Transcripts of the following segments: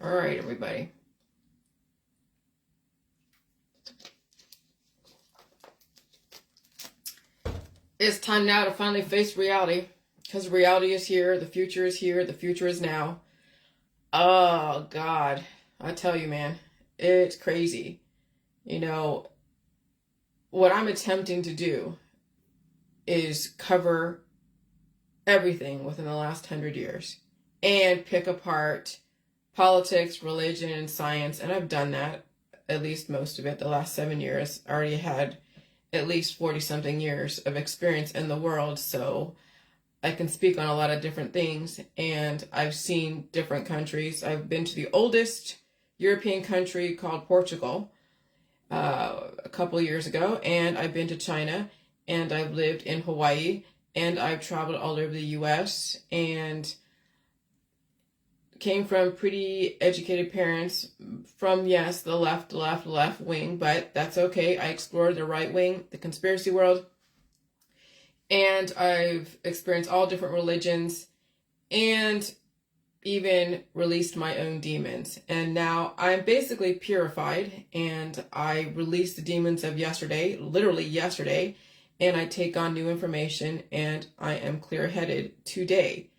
All right, everybody. It's time now to finally face reality, because reality is here, the future is here, the future is now. Oh, God. I tell you, man, it's crazy. You know, what I'm attempting to do is cover everything within the last 100 years and pick apart politics, religion, and science. And I've done that, at least most of it, the last 7 years. I already had at least 40 something years of experience in the world. So I can speak on a lot of different things, and I've seen different countries. I've been to the oldest European country called Portugal a couple of years ago, and I've been to China, and I've lived in Hawaii, and I've traveled all over the US, and came from pretty educated parents from, yes, the left wing, but that's okay. I explored the right wing, the conspiracy world, and I've experienced all different religions and even released my own demons. And now I'm basically purified, and I released the demons of yesterday, literally yesterday, and I take on new information, and I am clear-headed today.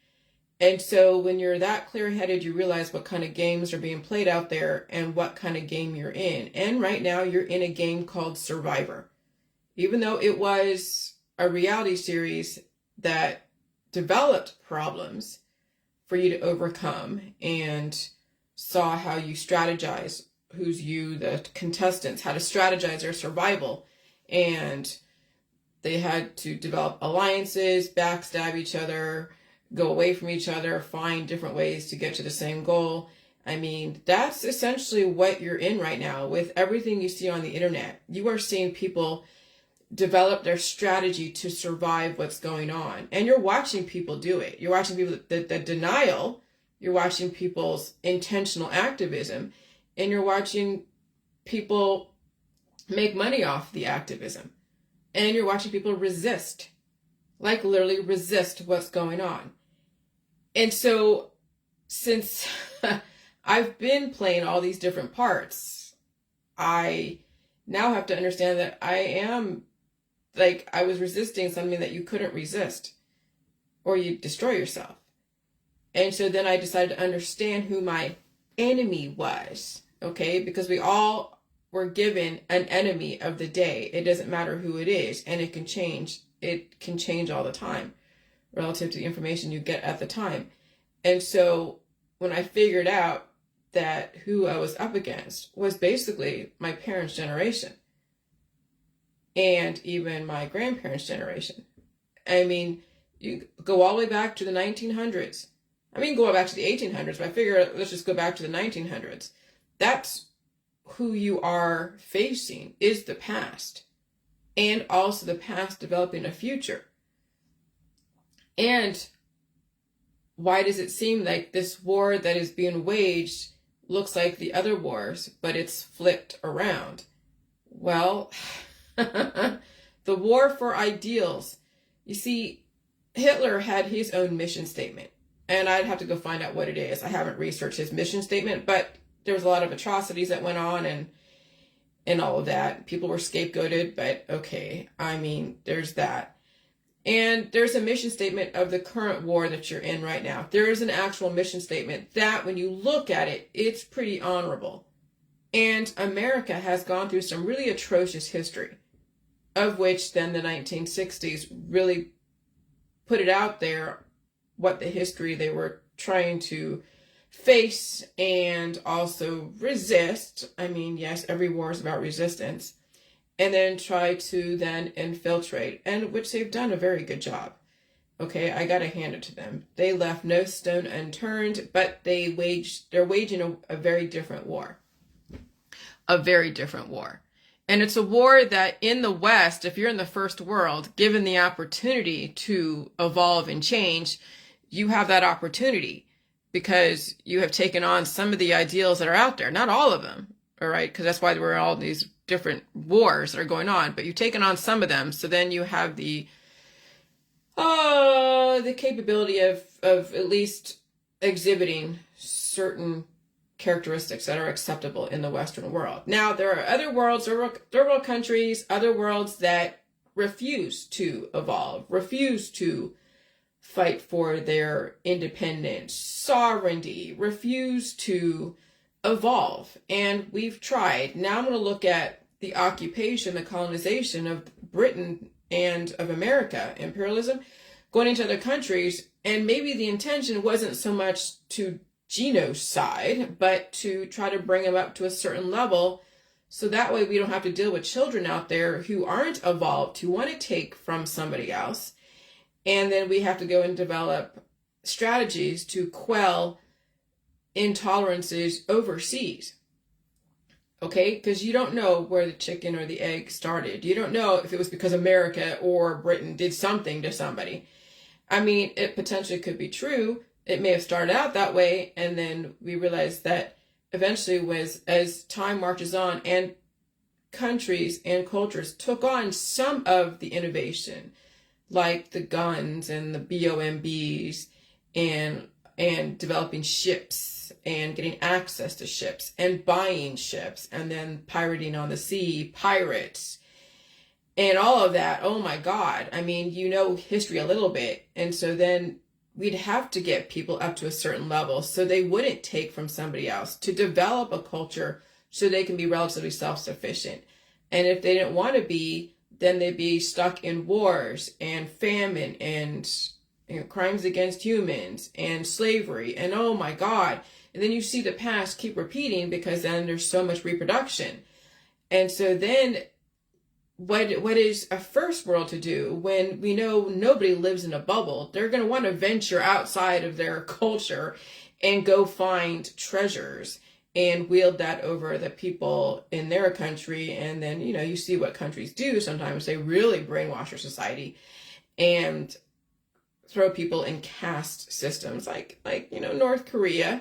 And so when you're that clear-headed, you realize what kind of games are being played out there and what kind of game you're in. And right now you're in a game called Survivor. Even though it was a reality series that developed problems for you to overcome and saw how you strategize, the contestants, how to strategize their survival. And they had to develop alliances, backstab each other, go away from each other, find different ways to get to the same goal. I mean, that's essentially what you're in right now with everything you see on the internet. You are seeing people develop their strategy to survive what's going on. And you're watching people do it. You're watching people, the denial, you're watching people's intentional activism, and you're watching people make money off the activism. And you're watching people resist, like literally resist what's going on. And so since I've been playing all these different parts, I now have to understand that I was resisting something that you couldn't resist, or you destroy yourself. And so then I decided to understand who my enemy was, okay? Because we all were given an enemy of the day. It doesn't matter who it is, and it can change. It can change all the time relative to the information you get at the time. And so when I figured out that who I was up against was basically my parents' generation and even my grandparents' generation. I mean, you go all the way back to the 1900s. I mean, go back to the 1800s, but I figure let's just go back to the 1900s. That's who you are facing, is the past. And also the past developing a future. And why does it seem like this war that is being waged looks like the other wars, but it's flipped around? Well, the war for ideals. You see, Hitler had his own mission statement, and I'd have to go find out what it is. I haven't researched his mission statement, but there was a lot of atrocities that went on and all of that. People were scapegoated, but okay, I mean, there's that. And there's a mission statement of the current war that you're in right now. There is an actual mission statement that when you look at it, it's pretty honorable. And America has gone through some really atrocious history, of which then the 1960s really put it out there, what the history they were trying to face and also resist. I mean, yes, every war is about resistance. And then try to then infiltrate, and which they've done a very good job. Okay, I gotta hand it to them. They left no stone unturned, but they're waging a very different war. A very different war. And it's a war that in the West, if you're in the first world, given the opportunity to evolve and change, you have that opportunity because you have taken on some of the ideals that are out there. Not all of them, all right? Because that's why there were all these different wars that are going on, but you've taken on some of them. So then you have the capability of at least exhibiting certain characteristics that are acceptable in the Western world. Now, there are other worlds, third world countries, other worlds that refuse to evolve, refuse to fight for their independence, sovereignty, refuse to evolve. And we've tried. Now I'm going to look at the occupation, the colonization of Britain and of America, imperialism, going into other countries. And maybe the intention wasn't so much to genocide, but to try to bring them up to a certain level. So that way we don't have to deal with children out there who aren't evolved, who want to take from somebody else. And then we have to go and develop strategies to quell intolerances overseas. Okay? Because you don't know where the chicken or the egg started. You don't know if it was because America or Britain did something to somebody. I mean, it potentially could be true. It may have started out that way, and then we realized that eventually as time marches on and countries and cultures took on some of the innovation, like the guns and the BOMBs and developing ships and getting access to ships and buying ships and then pirating on the sea, pirates, and all of that. Oh my God. I mean, you know history a little bit. And so then we'd have to get people up to a certain level so they wouldn't take from somebody else, to develop a culture so they can be relatively self-sufficient. And if they didn't want to be, then they'd be stuck in wars and famine and crimes against humans and slavery. And oh my God. And then you see the past keep repeating because then there's so much reproduction. And so then what is a first world to do when we know nobody lives in a bubble? They're going to want to venture outside of their culture and go find treasures and wield that over the people in their country. And then, you see what countries do. Sometimes they really brainwash their society and throw people in caste systems like North Korea,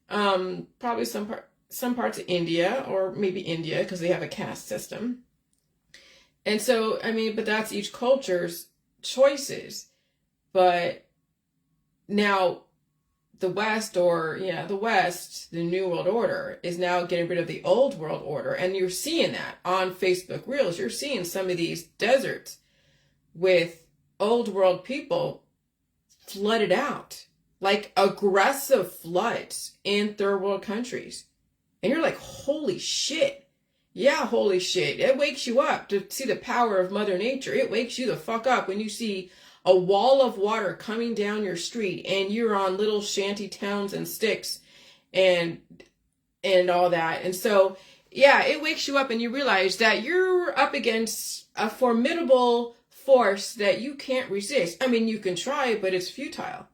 probably some parts of India, or maybe India, because they have a caste system. And so, I mean, but that's each culture's choices. But now the West, the New World Order, is now getting rid of the old world order. And you're seeing that on Facebook Reels. You're seeing some of these deserts with old world people flooded out, like aggressive floods in third world countries. And you're like, holy shit. Yeah, holy shit. It wakes you up to see the power of Mother Nature. It wakes you the fuck up when you see a wall of water coming down your street and you're on little shanty towns and sticks and all that. And so, yeah, it wakes you up and you realize that you're up against a formidable force that you can't resist. I mean, you can try, but it's futile.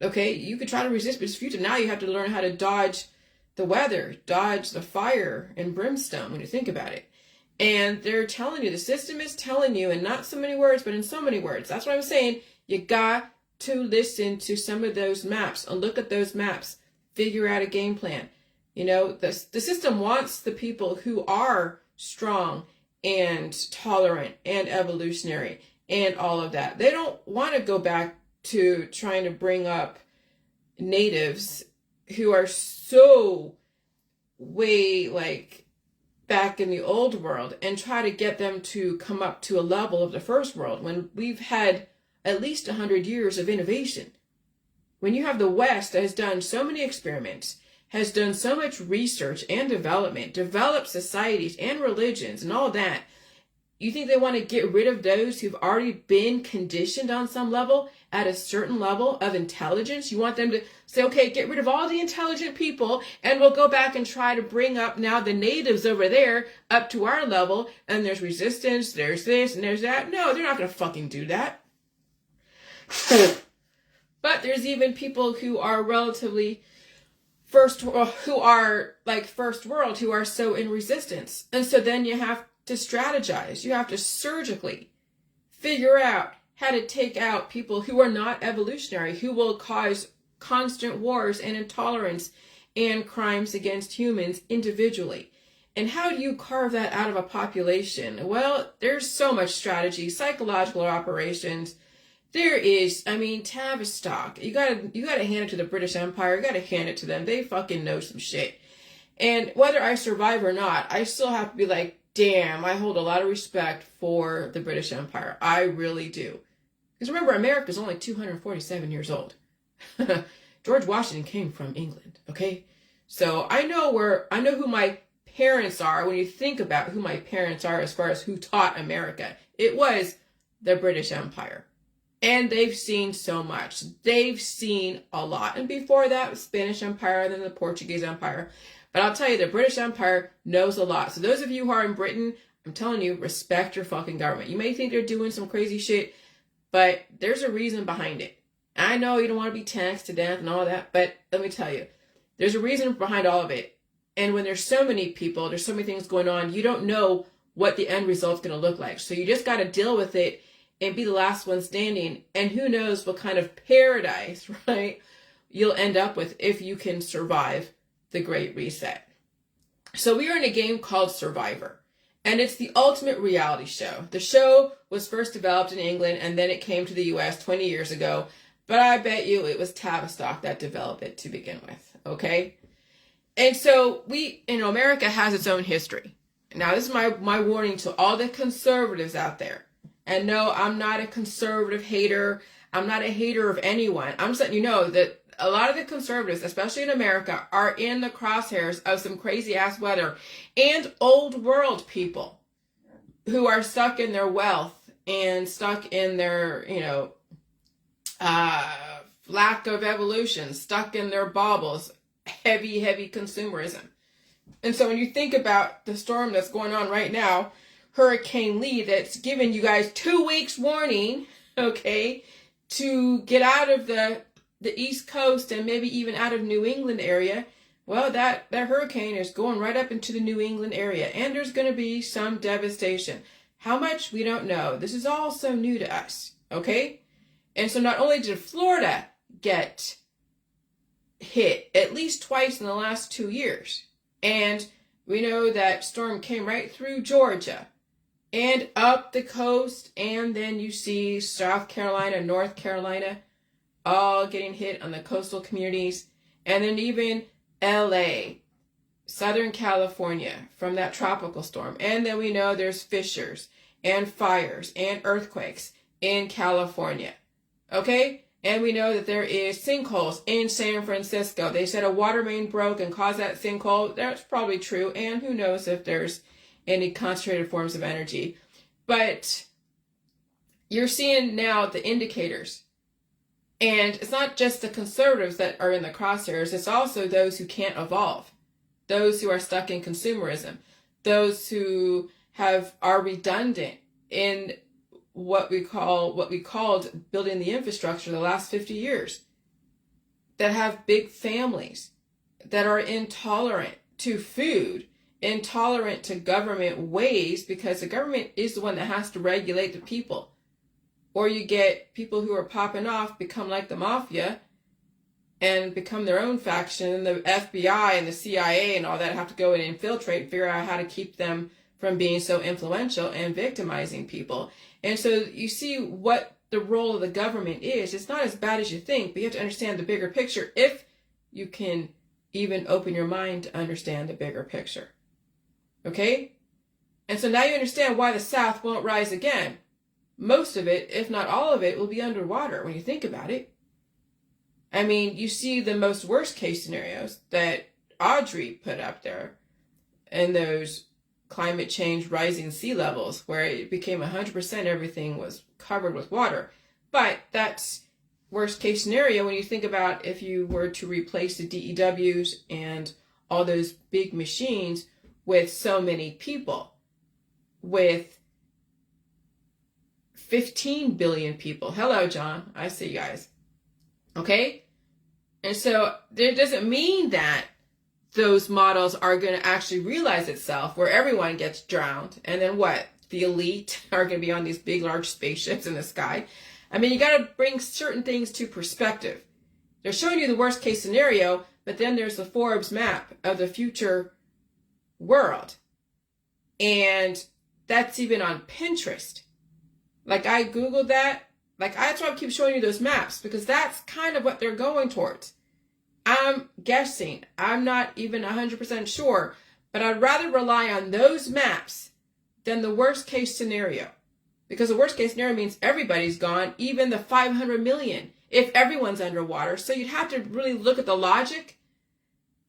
Okay? You could try to resist, but it's futile. Now you have to learn how to dodge the weather, dodge the fire and brimstone when you think about it. And they're telling you, the system is telling you, in not so many words, but in so many words. That's what I'm saying. You got to listen to some of those maps and look at those maps. Figure out a game plan. The system wants the people who are strong and tolerant and evolutionary and all of that. They don't want to go back to trying to bring up natives who are so way back in the old world and try to get them to come up to a level of the first world when we've had at least 100 years of innovation. When you have the West that has done so many experiments, has done so much research and development, developed societies and religions and all that, you think they want to get rid of those who've already been conditioned on some level at a certain level of intelligence? You want them to say, okay, get rid of all the intelligent people and we'll go back and try to bring up now the natives over there up to our level, and there's resistance, there's this and there's that. No, they're not going to fucking do that. But there's even people who are relatively first world, who are so in resistance. And so then you have to strategize. You have to surgically figure out how to take out people who are not evolutionary, who will cause constant wars and intolerance and crimes against humans individually. And how do you carve that out of a population? Well, there's so much strategy, psychological operations, There is, I mean, Tavistock. You gotta hand it to the British Empire. You gotta hand it to them. They fucking know some shit. And whether I survive or not, I still have to be like, damn, I hold a lot of respect for the British Empire. I really do. Because remember, America's only 247 years old. George Washington came from England, okay? So I know who my parents are when you think about who my parents are as far as who taught America. It was the British Empire. And they've seen so much. They've seen a lot. And before that, the Spanish Empire, then the Portuguese Empire. But I'll tell you, the British Empire knows a lot. So those of you who are in Britain, I'm telling you, respect your fucking government. You may think they're doing some crazy shit, but there's a reason behind it. I know you don't want to be taxed to death and all that, but let me tell you, there's a reason behind all of it. And when there's so many people, there's so many things going on, you don't know what the end result's going to look like. So you just got to deal with it and be the last one standing. And who knows what kind of paradise, right, you'll end up with if you can survive the Great Reset. So we are in a game called Survivor. And it's the ultimate reality show. The show was first developed in England and then it came to the US 20 years ago. But I bet you it was Tavistock that developed it to begin with, okay? And so America has its own history. Now, this is my warning to all the conservatives out there. And no, I'm not a conservative hater. I'm not a hater of anyone. I'm just letting you know that a lot of the conservatives, especially in America, are in the crosshairs of some crazy ass weather and old world people who are stuck in their wealth and stuck in their, lack of evolution, stuck in their baubles, heavy consumerism. And so when you think about the storm that's going on right now, Hurricane Lee, that's given you guys 2 weeks warning, okay, to get out of the East Coast and maybe even out of New England area, well, that hurricane is going right up into the New England area, and there's going to be some devastation. How much? We don't know. This is all so new to us, okay? And so not only did Florida get hit at least twice in the last 2 years, and we know that storm came right through Georgia and up the coast, and then you see South Carolina, North Carolina, all getting hit on the coastal communities, and then even LA, Southern California from that tropical storm. And then we know there's fissures and fires and earthquakes in California. Okay? And we know that there is sinkholes in San Francisco. They said a water main broke and caused that sinkhole. That's probably true. And who knows if there's any concentrated forms of energy. But you're seeing now the indicators. And it's not just the conservatives that are in the crosshairs. It's also those who can't evolve. Those who are stuck in consumerism. Those who are redundant in what we called building the infrastructure the last 50 years. That have big families. That are intolerant to food. Intolerant to government ways, because the government is the one that has to regulate the people. Or you get people who are popping off, become like the mafia, and become their own faction, and the FBI and the CIA and all that have to go and infiltrate and figure out how to keep them from being so influential and victimizing people. And so you see what the role of the government is. It's not as bad as you think, but you have to understand the bigger picture if you can even open your mind to understand the bigger picture. Okay? And so now you understand why the South won't rise again. Most of it, if not all of it, will be underwater when you think about it. I mean, you see the most worst case scenarios that Audrey put up there and those climate change rising sea levels where it became 100% everything was covered with water. But that's worst case scenario when you think about if you were to replace the DEWs and all those big machines with so many people, with 15 billion people. Hello, John. I see you guys. Okay? And so it doesn't mean that those models are going to actually realize itself where everyone gets drowned. And then what? The elite are going to be on these big, large spaceships in the sky. I mean, you got to bring certain things to perspective. They're showing you the worst case scenario, but then there's the Forbes map of the future world. And that's even on Pinterest. Like, I Googled that Like, that's why I keep showing you those maps, because that's kind of what they're going towards. I'm guessing. I'm not even 100% sure, but I'd rather rely on those maps than the worst case scenario. Because the worst case scenario means everybody's gone, even the 500 million, if everyone's underwater. So you'd have to really look at the logic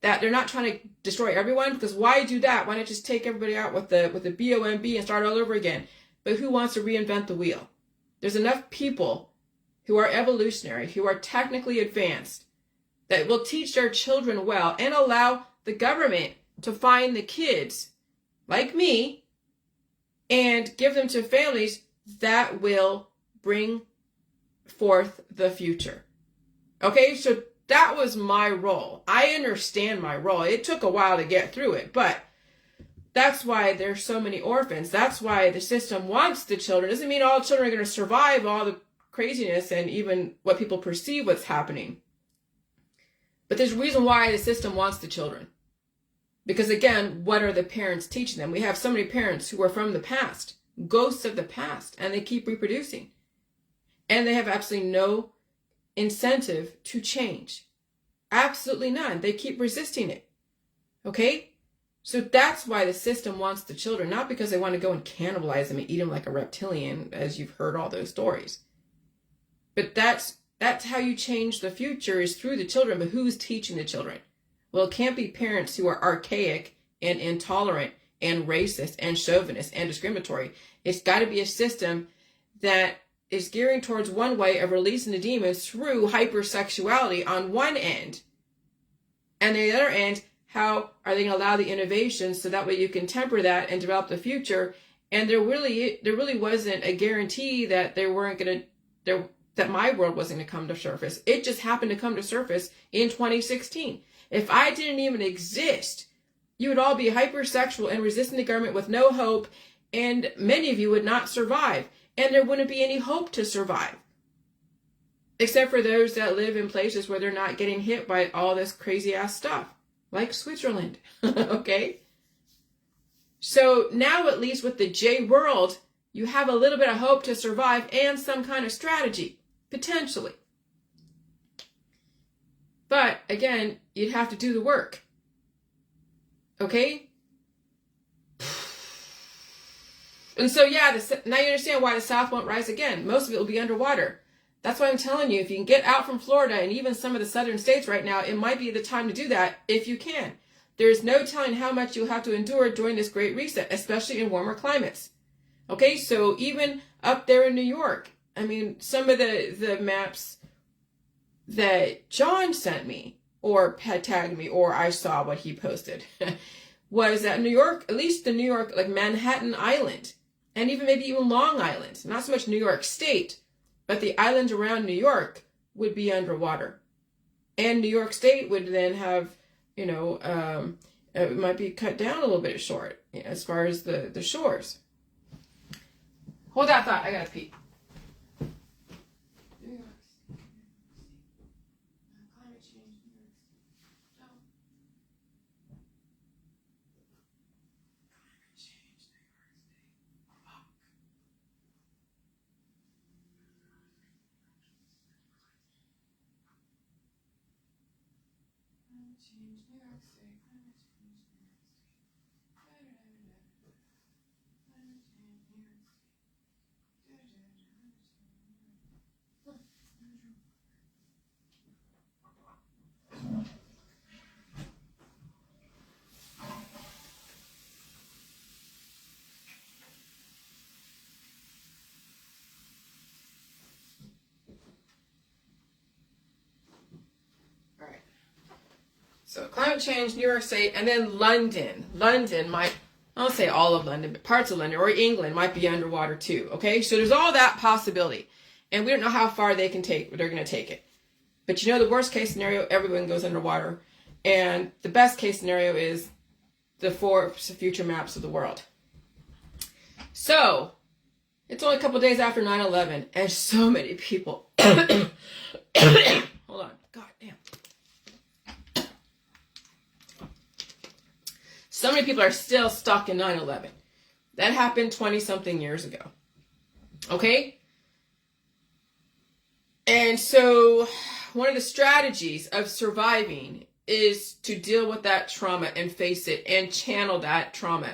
that they're not trying to destroy everyone, because why do that? Why not just take everybody out with the BOMB and start all over again? But who wants to reinvent the wheel? There's enough people who are evolutionary, who are technically advanced, that will teach their children well and allow the government to find the kids like me and give them to families that will bring forth the future. Okay, so that was my role. I understand my role. It took a while to get through it, but that's why there's so many orphans. That's why the system wants the children. Doesn't mean all children are going to survive all the craziness and even what people perceive what's happening. But there's a reason why the system wants the children. Because again, what are the parents teaching them? We have so many parents who are from the past, ghosts of the past, and they keep reproducing. And they have absolutely no incentive to change. Absolutely none. They keep resisting it. Okay? So that's why the system wants the children, not because they want to go and cannibalize them and eat them like a reptilian, as you've heard all those stories. But that's how you change the future, is through the children. But who's teaching the children? Well, it can't be parents who are archaic and intolerant and racist and chauvinist and discriminatory. It's got to be a system that is gearing towards one way of releasing the demons through hypersexuality on one end. And the other end, how are they going to allow the innovation so that way you can temper that and develop the future? And there really wasn't a guarantee that that my world wasn't going to come to surface. It just happened to come to surface in 2016. If I didn't even exist, you would all be hypersexual and resisting the government with no hope, and many of you would not survive. And there wouldn't be any hope to survive. Except for those that live in places where they're not getting hit by all this crazy ass stuff. Like Switzerland. Okay? So now at least with the J world, you have a little bit of hope to survive and some kind of strategy. Potentially. But again, you'd have to do the work. Okay? And so yeah, now you understand why the South won't rise again. Most of it will be underwater. That's why I'm telling you, if you can get out from Florida and even some of the southern states right now, it might be the time to do that if you can. There's no telling how much you'll have to endure during this great reset, especially in warmer climates. Okay, so even up there in New York, I mean, some of the maps that John sent me or had tagged me, or I saw what he posted, was that New York, at least the New York, like Manhattan Island, and maybe even Long Island, not so much New York State, but the islands around New York would be underwater. And New York State would then have, it might be cut down a little bit short as far as the shores. Hold that thought, I gotta pee. So climate change, New York State, and then London. London might, I won't say all of London, but parts of London or England might be underwater too. Okay, so there's all that possibility. And we don't know how far they're going to take it. But the worst case scenario, everyone goes underwater. And the best case scenario is the 4 future maps of the world. So, it's only a couple days after 9/11, and so many people. Hold on. God damn. So many people are still stuck in 9/11. That happened 20-something years ago. Okay? And so one of the strategies of surviving is to deal with that trauma and face it and channel that trauma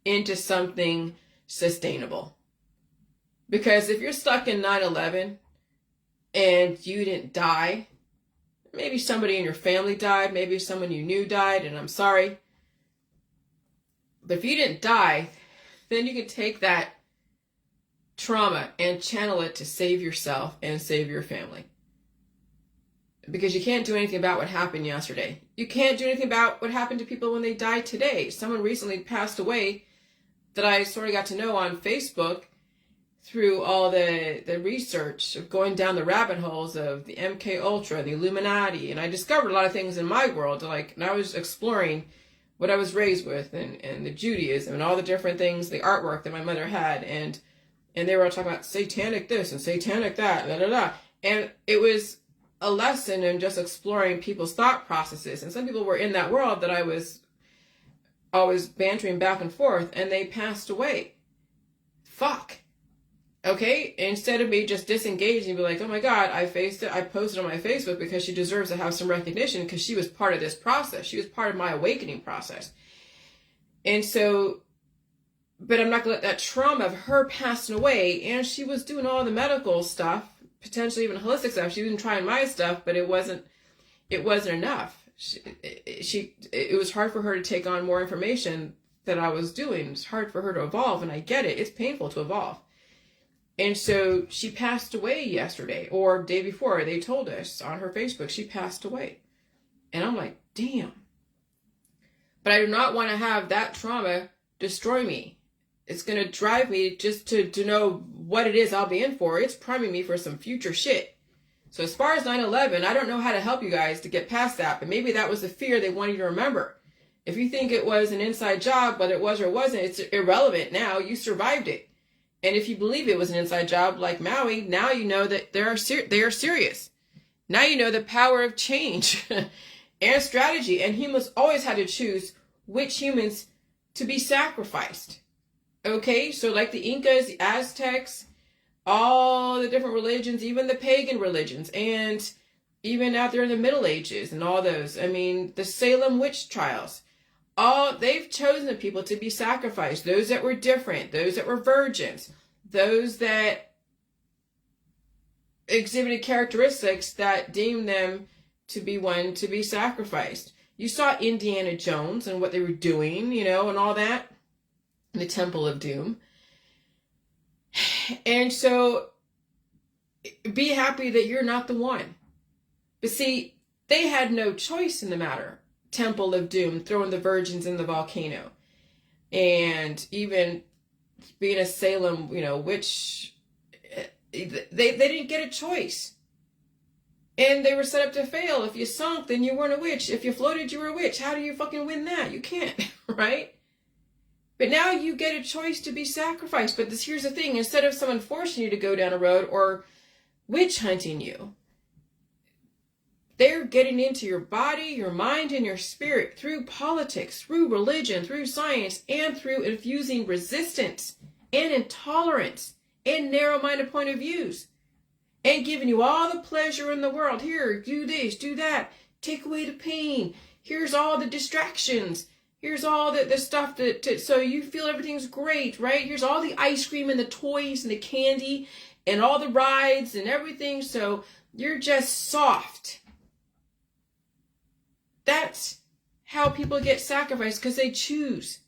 into something sustainable. Because if you're stuck in 9/11 and you didn't die, maybe somebody in your family died, maybe someone you knew died, and I'm sorry. But if you didn't die, then you can take that trauma and channel it to save yourself and save your family. Because you can't do anything about what happened yesterday. You can't do anything about what happened to people when they died today. Someone recently passed away that I sort of got to know on Facebook through all the research of going down the rabbit holes of the MK Ultra, the Illuminati, and I discovered a lot of things in my world. And I was exploring what I was raised with and the Judaism and all the different things, the artwork that my mother had, and they were all talking about satanic this and satanic that, da da da. And it was a lesson in just exploring people's thought processes. And some people were in that world that I was always bantering back and forth, and they passed away. Fuck. Okay? Instead of me just disengaging and be like, oh my God, I faced it, I posted on my Facebook because she deserves to have some recognition because she was part of this process. She was part of my awakening process. And so, but I'm not going to let that trauma of her passing away, and she was doing all the medical stuff, potentially even holistic stuff. She was even trying my stuff, but it wasn't enough. It was hard for her to take on more information that I was doing. It's hard for her to evolve, and I get it. It's painful to evolve. And so she passed away yesterday, or day before. They told us on her Facebook she passed away. And I'm like, damn. But I do not want to have that trauma destroy me. It's going to drive me just to know what it is I'll be in for. It's priming me for some future shit. So as far as 9/11, I don't know how to help you guys to get past that. But maybe that was the fear they wanted you to remember. If you think it was an inside job, whether it was or wasn't, it's irrelevant now. You survived it. And if you believe it was an inside job like Maui, now you know that they are serious. Now you know the power of change and strategy. And humans always had to choose which humans to be sacrificed. Okay, so like the Incas, the Aztecs, all the different religions, even the pagan religions, and even out there in the Middle Ages and all those. I mean, the Salem witch trials. They've chosen people to be sacrificed. Those that were different, those that were virgins, those that exhibited characteristics that deemed them to be one to be sacrificed. You saw Indiana Jones and what they were doing, and all that. The Temple of Doom. And so be happy that you're not the one. But see, they had no choice in the matter. Temple of Doom, throwing the virgins in the volcano. And even being a Salem, witch, they didn't get a choice. And they were set up to fail. If you sunk, then you weren't a witch. If you floated, you were a witch. How do you fucking win that? You can't, right? But now you get a choice to be sacrificed. But here's the thing. Instead of someone forcing you to go down a road or witch hunting you, they're getting into your body, your mind, and your spirit through politics, through religion, through science, and through infusing resistance and intolerance and narrow-minded point of views. And giving you all the pleasure in the world. Here, do this, do that. Take away the pain. Here's all the distractions. Here's all the stuff so you feel everything's great, right? Here's all the ice cream and the toys and the candy and all the rides and everything. So you're just soft. That's how people get sacrificed, because they choose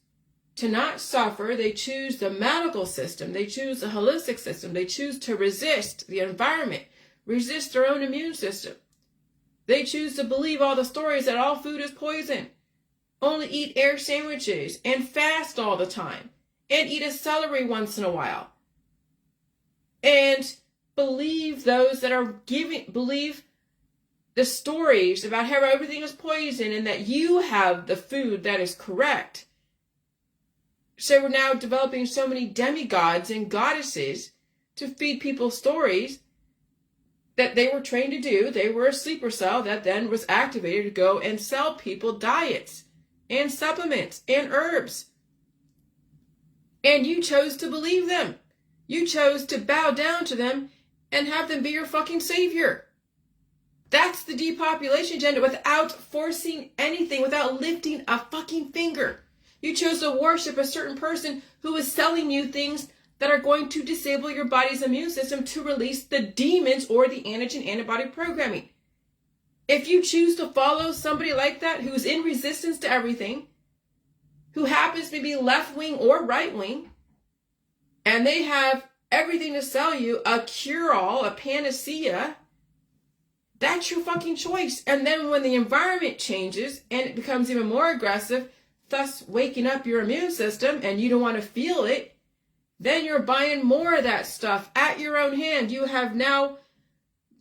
to not suffer. They choose the medical system. They choose the holistic system. They choose to resist the environment, resist their own immune system. They choose to believe all the stories that all food is poison. Only eat air sandwiches and fast all the time and eat a celery once in a while. And believe those that are believe the stories about how everything is poison and that you have the food that is correct. So we're now developing so many demigods and goddesses to feed people stories that they were trained to do. They were a sleeper cell that then was activated to go and sell people diets and supplements and herbs. And you chose to believe them. You chose to bow down to them and have them be your fucking savior. That's the depopulation agenda without forcing anything, without lifting a fucking finger. You chose to worship a certain person who is selling you things that are going to disable your body's immune system to release the demons or the antigen antibody programming. If you choose to follow somebody like that who's in resistance to everything, who happens to be left-wing or right-wing, and they have everything to sell you, a cure-all, a panacea, that's your fucking choice. And then when the environment changes and it becomes even more aggressive, thus waking up your immune system, and you don't want to feel it, then you're buying more of that stuff at your own hand. You have now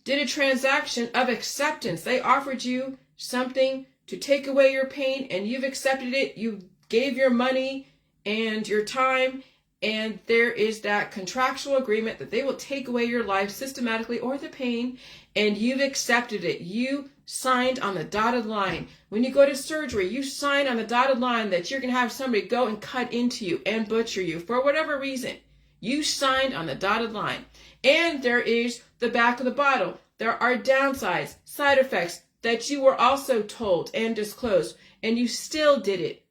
did a transaction of acceptance. They offered you something to take away your pain, and you've accepted it. You gave your money and your time, and there is that contractual agreement that they will take away your life systematically or the pain, and you've accepted it. You signed on the dotted line. When you go to surgery, you sign on the dotted line that you're going to have somebody go and cut into you and butcher you for whatever reason. You signed on the dotted line. And there is the back of the bottle. There are downsides, side effects that you were also told and disclosed, and you still did it.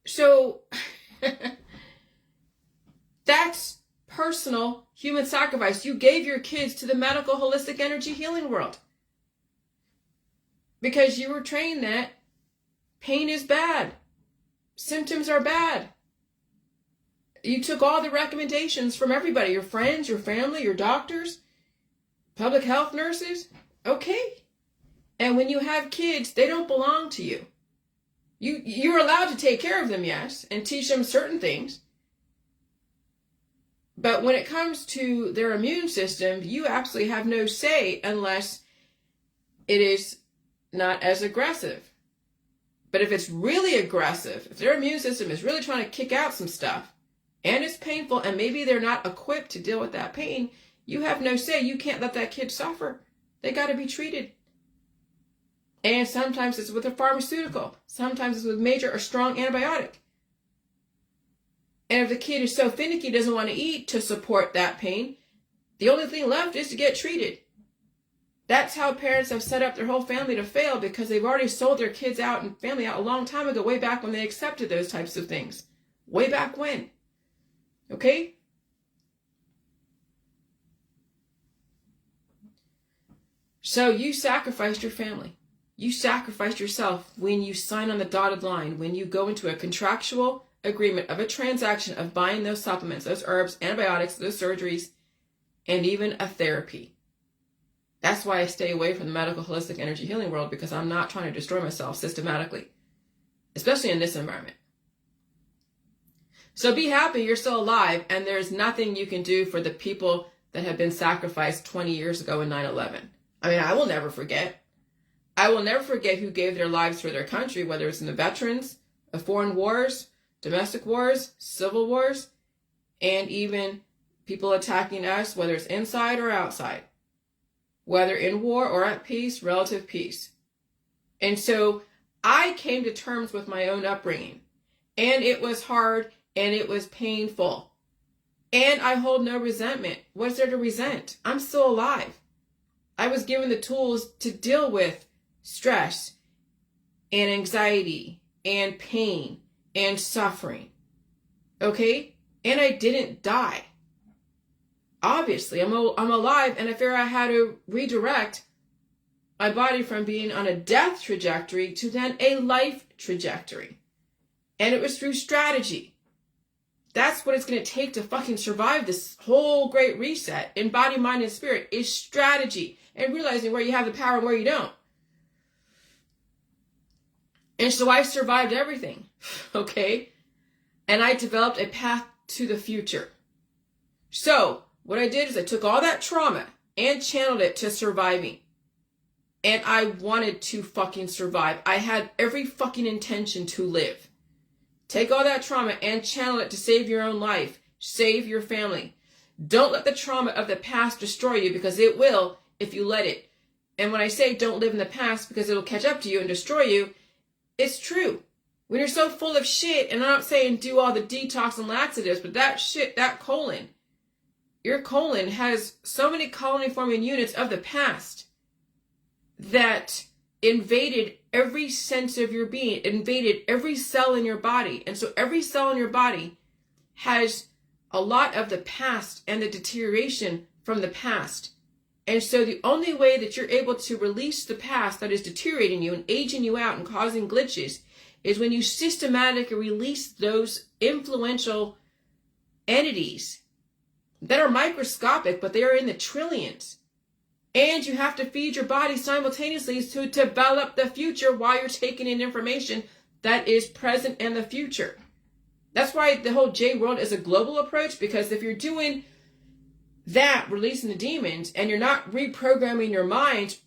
So that's personal human sacrifice. You gave your kids to the medical holistic energy healing world because you were trained that pain is bad. Symptoms are bad. You took all the recommendations from everybody, your friends, your family, your doctors, public health nurses. Okay. And when you have kids, they don't belong to you. You're allowed to take care of them, yes, and teach them certain things. But when it comes to their immune system, you absolutely have no say unless it is not as aggressive. But if it's really aggressive, if their immune system is really trying to kick out some stuff, and it's painful, and maybe they're not equipped to deal with that pain, you have no say. You can't let that kid suffer. They got to be treated. And sometimes it's with a pharmaceutical. Sometimes it's with major or strong antibiotic. And if the kid is so finicky, doesn't want to eat to support that pain, the only thing left is to get treated. That's how parents have set up their whole family to fail, because they've already sold their kids out and family out a long time ago, way back when they accepted those types of things. Way back when. Okay? So you sacrificed your family. You sacrificed yourself when you sign on the dotted line, when you go into a contractual agreement of a transaction of buying those supplements, those herbs, antibiotics, those surgeries, and even a therapy. That's why I stay away from the medical holistic energy healing world, because I'm not trying to destroy myself systematically, especially in this environment. So be happy you're still alive, and there's nothing you can do for the people that have been sacrificed 20 years ago in 9/11. I mean, I will never forget. I will never forget who gave their lives for their country, whether it's in the veterans of foreign wars, domestic wars, civil wars, and even people attacking us, whether it's inside or outside, whether in war or at peace, relative peace. And so I came to terms with my own upbringing, and it was hard and it was painful. And I hold no resentment. What's there to resent? I'm still alive. I was given the tools to deal with stress and anxiety and pain and suffering. Okay? And I didn't die. Obviously, I'm alive, and I figure I had to redirect my body from being on a death trajectory to then a life trajectory. And it was through strategy. That's what it's going to take to fucking survive this whole great reset in body, mind, and spirit, is strategy, and realizing where you have the power and where you don't. And so I survived everything, okay? And I developed a path to the future. So what I did is I took all that trauma and channeled it to surviving. And I wanted to fucking survive. I had every fucking intention to live. Take all that trauma and channel it to save your own life. Save your family. Don't let the trauma of the past destroy you, because it will if you let it. And when I say don't live in the past because it'll catch up to you and destroy you, it's true. When you're so full of shit, and I'm not saying do all the detox and laxatives, but that shit, that colon, your colon has so many colony-forming units of the past that invaded every sense of your being, invaded every cell in your body. And so every cell in your body has a lot of the past and the deterioration from the past. And so the only way that you're able to release the past that is deteriorating you and aging you out and causing glitches is when you systematically release those influential entities that are microscopic, but they are in the trillions. And you have to feed your body simultaneously to develop the future while you're taking in information that is present in the future. That's why the whole J world is a global approach, because if you're doing that, releasing the demons, and you're not reprogramming your mind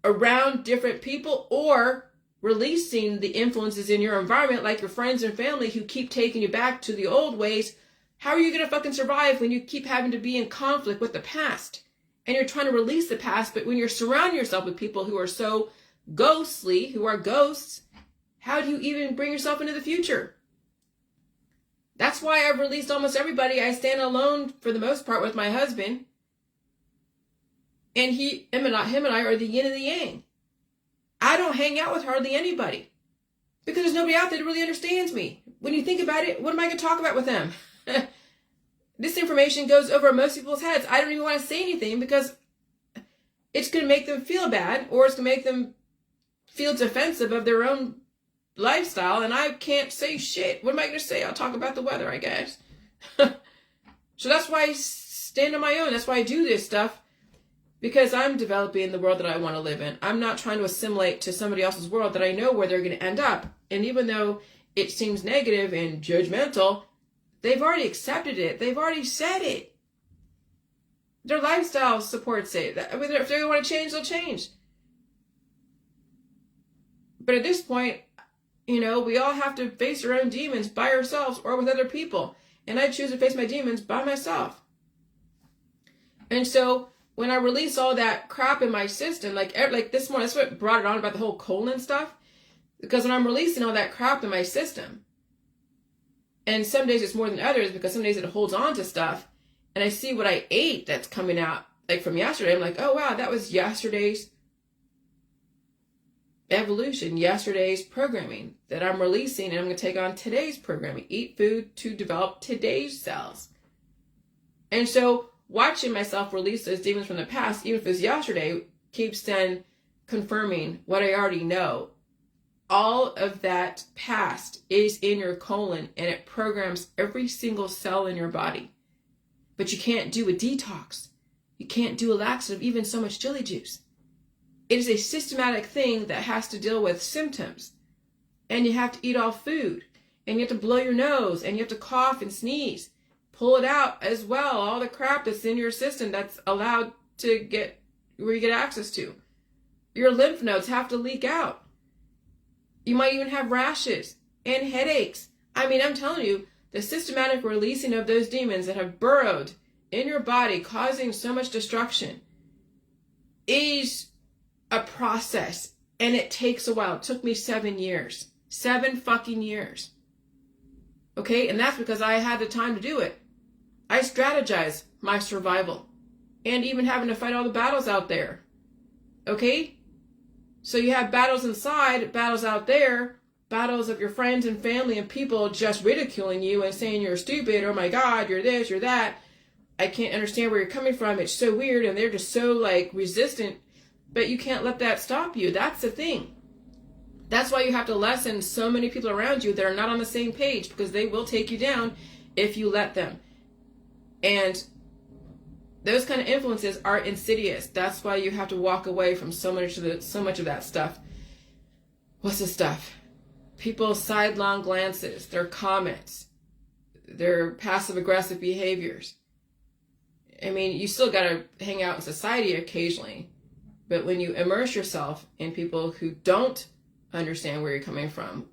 around different people or releasing the influences in your environment, like your friends and family who keep taking you back to the old ways, how are you going to fucking survive when you keep having to be in conflict with the past? And you're trying to release the past, but when you're surrounding yourself with people who are so ghostly, who are ghosts, how do you even bring yourself into the future? That's why I've released almost everybody. I stand alone for the most part with my husband. And him and I are the yin and the yang. I don't hang out with hardly anybody because there's nobody out there that really understands me. When you think about it, what am I going to talk about with them? This information goes over most people's heads. I don't even want to say anything because it's going to make them feel bad, or it's going to make them feel defensive of their own lifestyle, and I can't say shit. What am I going to say? I'll talk about the weather, I guess. So that's why I stand on my own. That's why I do this stuff, because I'm developing the world that I want to live in. I'm not trying to assimilate to somebody else's world that I know where they're going to end up. And even though it seems negative and judgmental, they've already accepted it. They've already said it. Their lifestyle supports it. If they want to change, they'll change. But at this point, we all have to face our own demons by ourselves or with other people. And I choose to face my demons by myself. And so when I release all that crap in my system, like this morning, that's what brought it on about the whole colon stuff. Because when I'm releasing all that crap in my system, and some days it's more than others because some days it holds on to stuff, and I see what I ate that's coming out, like from yesterday, I'm like, oh wow, that was yesterday's evolution, yesterday's programming that I'm releasing, and I'm going to take on today's programming. Eat food to develop today's cells. And so watching myself release those demons from the past, even if it's yesterday, keeps then confirming what I already know. All of that past is in your colon, and it programs every single cell in your body. But you can't do a detox. You can't do a laxative, even so much chili juice. It is a systematic thing that has to deal with symptoms. And you have to eat all food. And you have to blow your nose. And you have to cough and sneeze. Pull it out as well. All the crap that's in your system that's allowed to get where you get access to. Your lymph nodes have to leak out. You might even have rashes and headaches. I mean, I'm telling you, the systematic releasing of those demons that have burrowed in your body, causing so much destruction, is a process, and it takes a while. It took me 7 years. 7 fucking years. Okay? And that's because I had the time to do it. I strategized my survival, and even having to fight all the battles out there. Okay? So you have battles inside, battles out there, battles of your friends and family and people just ridiculing you and saying you're stupid, oh my God, you're this, you're that. I can't understand where you're coming from. It's so weird, and they're just so resistant. But you can't let that stop you. That's the thing. That's why you have to lessen so many people around you that are not on the same page, because they will take you down if you let them. And those kind of influences are insidious. That's why you have to walk away from so much of that stuff. What's the stuff? People's sidelong glances, their comments, their passive-aggressive behaviors. I mean, you still got to hang out in society occasionally. But when you immerse yourself in people who don't understand where you're coming from,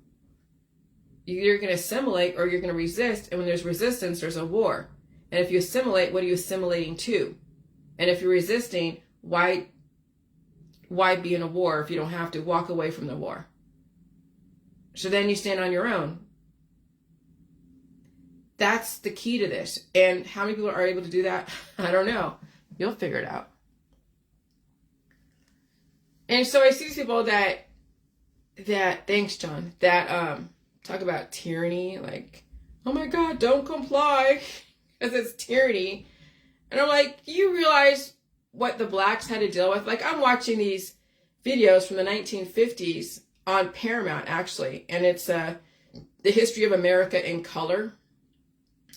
you're going to assimilate or you're going to resist. And when there's resistance, there's a war. And if you assimilate, what are you assimilating to? And if you're resisting, why be in a war if you don't have to walk away from the war? So then you stand on your own. That's the key to this. And how many people are able to do that? I don't know. You'll figure it out. And so I see these people that thanks, John, that talk about tyranny, like, oh my God, don't comply, because it's tyranny. And I'm like, do you realize what the blacks had to deal with? Like, I'm watching these videos from the 1950s on Paramount, actually, and it's the history of America in color.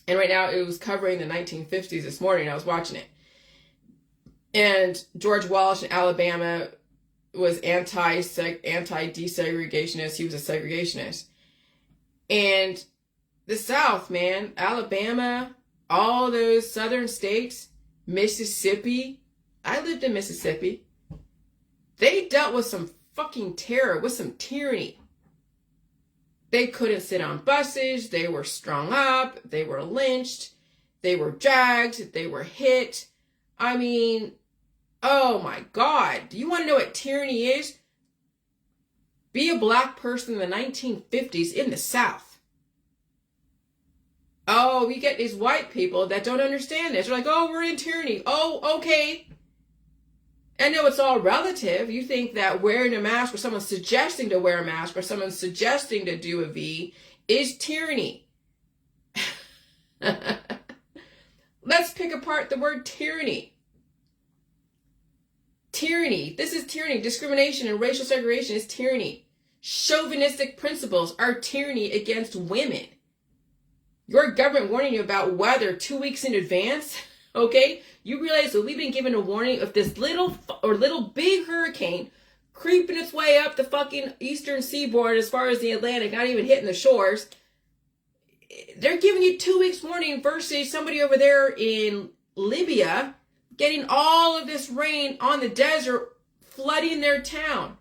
And right now it was covering the 1950s this morning. I was watching it. And George Wallace in Alabama was anti-desegregationist. He was a segregationist. And the South, man, Alabama, all those southern states, Mississippi. I lived in Mississippi. They dealt with some fucking terror, with some tyranny. They couldn't sit on buses. They were strung up. They were lynched. They were dragged. They were hit. I mean, oh my God. Do you want to know what tyranny is? Be a black person in the 1950s in the South. Oh, we get these white people that don't understand this. They're like, oh, we're in tyranny. Oh, okay. I know it's all relative. You think that wearing a mask or someone suggesting to wear a mask or someone suggesting to do a V is tyranny. Let's pick apart the word tyranny. Tyranny. This is tyranny. Discrimination and racial segregation is tyranny. Chauvinistic principles are tyranny against women. Your government warning you about weather 2 weeks in advance, okay? You realize that we've been given a warning of this little big hurricane creeping its way up the fucking eastern seaboard as far as the Atlantic, not even hitting the shores. They're giving you 2 weeks warning versus somebody over there in Libya getting all of this rain on the desert, flooding their town.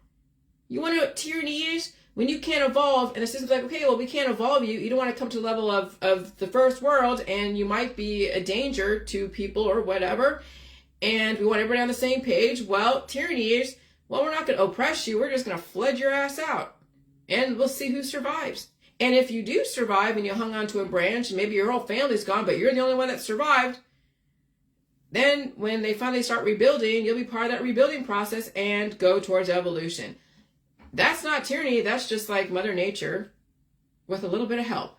You want to know what tyranny is? When you can't evolve, and the system's like, okay, well, we can't evolve you. You don't want to come to the level of the first world, and you might be a danger to people or whatever, and we want everybody on the same page. Well, tyranny is, well, we're not going to oppress you. We're just going to flood your ass out, and we'll see who survives. And if you do survive and you hung on to a branch, and maybe your whole family's gone, but you're the only one that survived, then when they finally start rebuilding, you'll be part of that rebuilding process and go towards evolution. That's not tyranny. That's just like Mother Nature with a little bit of help.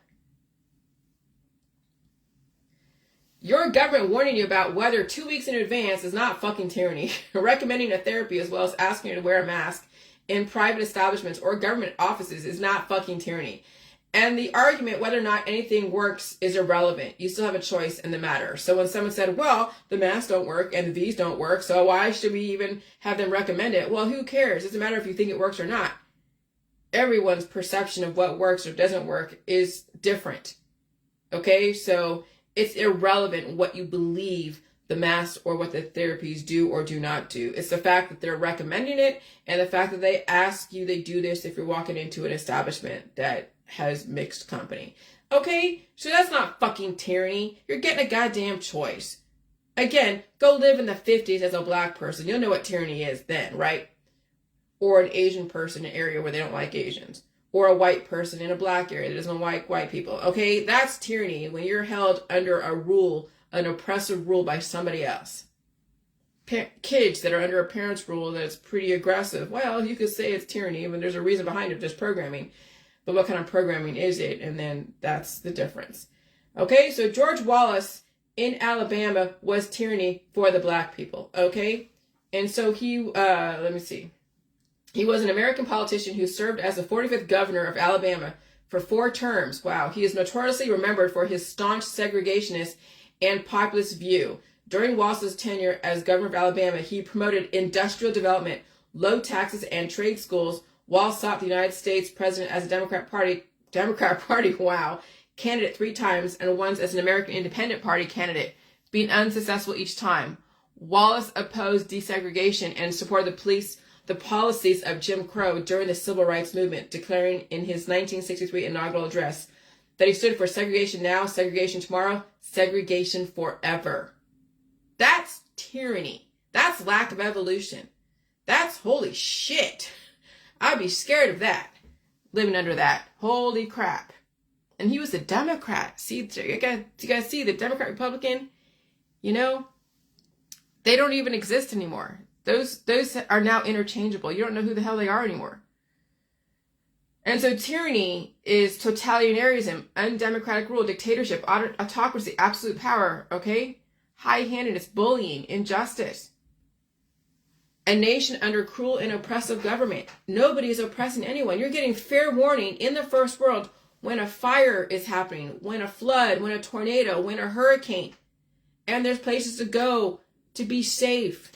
Your government warning you about weather 2 weeks in advance is not fucking tyranny. Recommending a therapy as well as asking you to wear a mask in private establishments or government offices is not fucking tyranny. And the argument whether or not anything works is irrelevant. You still have a choice in the matter. So when someone said, well, the masks don't work and the V's don't work, so why should we even have them recommend it? Well, who cares? It doesn't matter if you think it works or not. Everyone's perception of what works or doesn't work is different. Okay? So it's irrelevant what you believe the masks or what the therapies do or do not do. It's the fact that they're recommending it and the fact that they ask you they do this if you're walking into an establishment that has mixed company. Okay, so that's not fucking tyranny. You're getting a goddamn choice. Again, go live in the 50s as a black person. You'll know what tyranny is then, right? Or an Asian person in an area where they don't like Asians. Or a white person in a black area that doesn't like white people. Okay, that's tyranny when you're held under a rule, an oppressive rule by somebody else. Kids that are under a parent's rule that's pretty aggressive. Well, you could say it's tyranny, but there's a reason behind it, there's programming. But what kind of programming is it? And then that's the difference. Okay, so George Wallace in Alabama was tyranny for the black people. Okay, and so he, let me see. He was an American politician who served as the 45th governor of Alabama for 4 terms. Wow, he is notoriously remembered for his staunch segregationist and populist view. During Wallace's tenure as governor of Alabama, he promoted industrial development, low taxes, and trade schools, while sought the United States president as a Democrat Party, wow, candidate 3 times, and once as an American Independent Party candidate, being unsuccessful each time. Wallace opposed desegregation and supported the policies of Jim Crow during the Civil Rights Movement, declaring in his 1963 inaugural address that he stood for segregation now, segregation tomorrow, segregation forever. That's tyranny. That's lack of evolution. That's holy shit. I'd be scared of that, living under that. Holy crap. And he was a Democrat. See, you guys see the Democrat, Republican, you know, they don't even exist anymore. Those are now interchangeable. You don't know who the hell they are anymore. And so tyranny is totalitarianism, undemocratic rule, dictatorship, autocracy, absolute power, okay? High-handedness, bullying, injustice. A nation under cruel and oppressive government. Nobody is oppressing anyone. You're getting fair warning in the first world when a fire is happening, when a flood, when a tornado, when a hurricane. And there's places to go to be safe.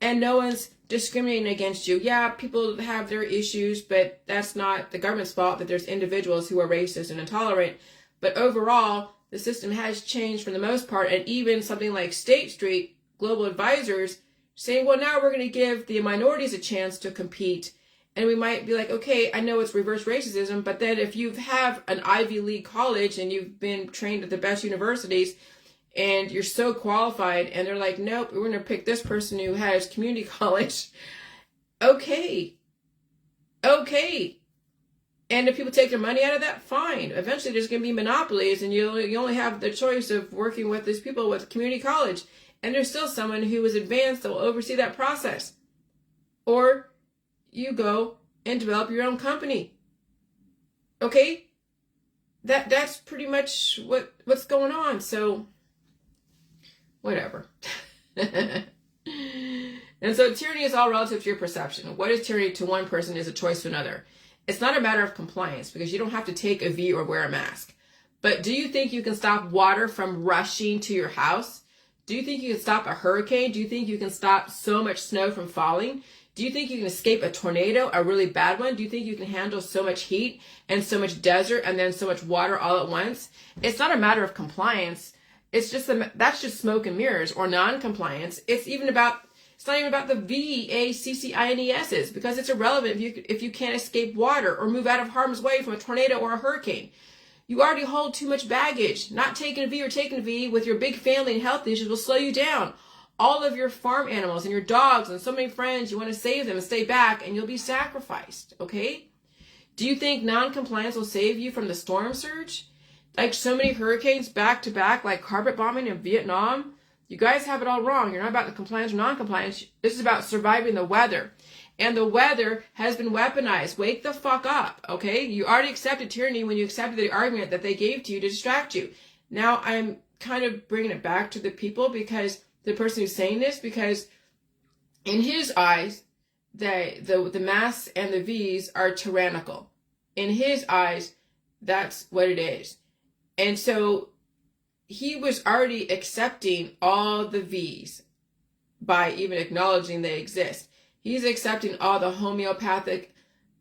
And no one's discriminating against you. Yeah, people have their issues, but that's not the government's fault that there's individuals who are racist and intolerant. But overall, the system has changed for the most part. And even something like State Street, global advisors, saying, well, now we're going to give the minorities a chance to compete. And we might be like, okay, I know it's reverse racism, but then if you have an Ivy League college and you've been trained at the best universities and you're so qualified and they're like, nope, we're going to pick this person who has community college. Okay. And if people take their money out of that, fine. Eventually there's going to be monopolies and you only have the choice of working with these people with community college. And there's still someone who is advanced that will oversee that process. Or you go and develop your own company. Okay? That's pretty much what's going on. So, whatever. And so tyranny is all relative to your perception. What is tyranny to one person is a choice to another. It's not a matter of compliance because you don't have to take a V or wear a mask. But do you think you can stop water from rushing to your house? Do you think you can stop a hurricane? Do you think you can stop so much snow from falling? Do you think you can escape a tornado, a really bad one? Do you think you can handle so much heat and so much desert and then so much water all at once? It's not a matter of compliance. It's just that's just smoke and mirrors or non-compliance. It's not even about the VACCINESs because it's irrelevant if you can't escape water or move out of harm's way from a tornado or a hurricane. You already hold too much baggage. Not taking a V or taking a V with your big family and health issues will slow you down. All of your farm animals and your dogs and so many friends, you want to save them and stay back and you'll be sacrificed, okay? Do you think non-compliance will save you from the storm surge? Like so many hurricanes back to back, like carpet bombing in Vietnam? You guys have it all wrong. You're not about the compliance or non-compliance. This is about surviving the weather. And the weather has been weaponized. Wake the fuck up, okay? You already accepted tyranny when you accepted the argument that they gave to you to distract you. Now I'm kind of bringing it back to the people because the person who's saying this, because in his eyes, the masks and the V's are tyrannical. In his eyes, that's what it is. And so he was already accepting all the V's by even acknowledging they exist. He's accepting all the homeopathic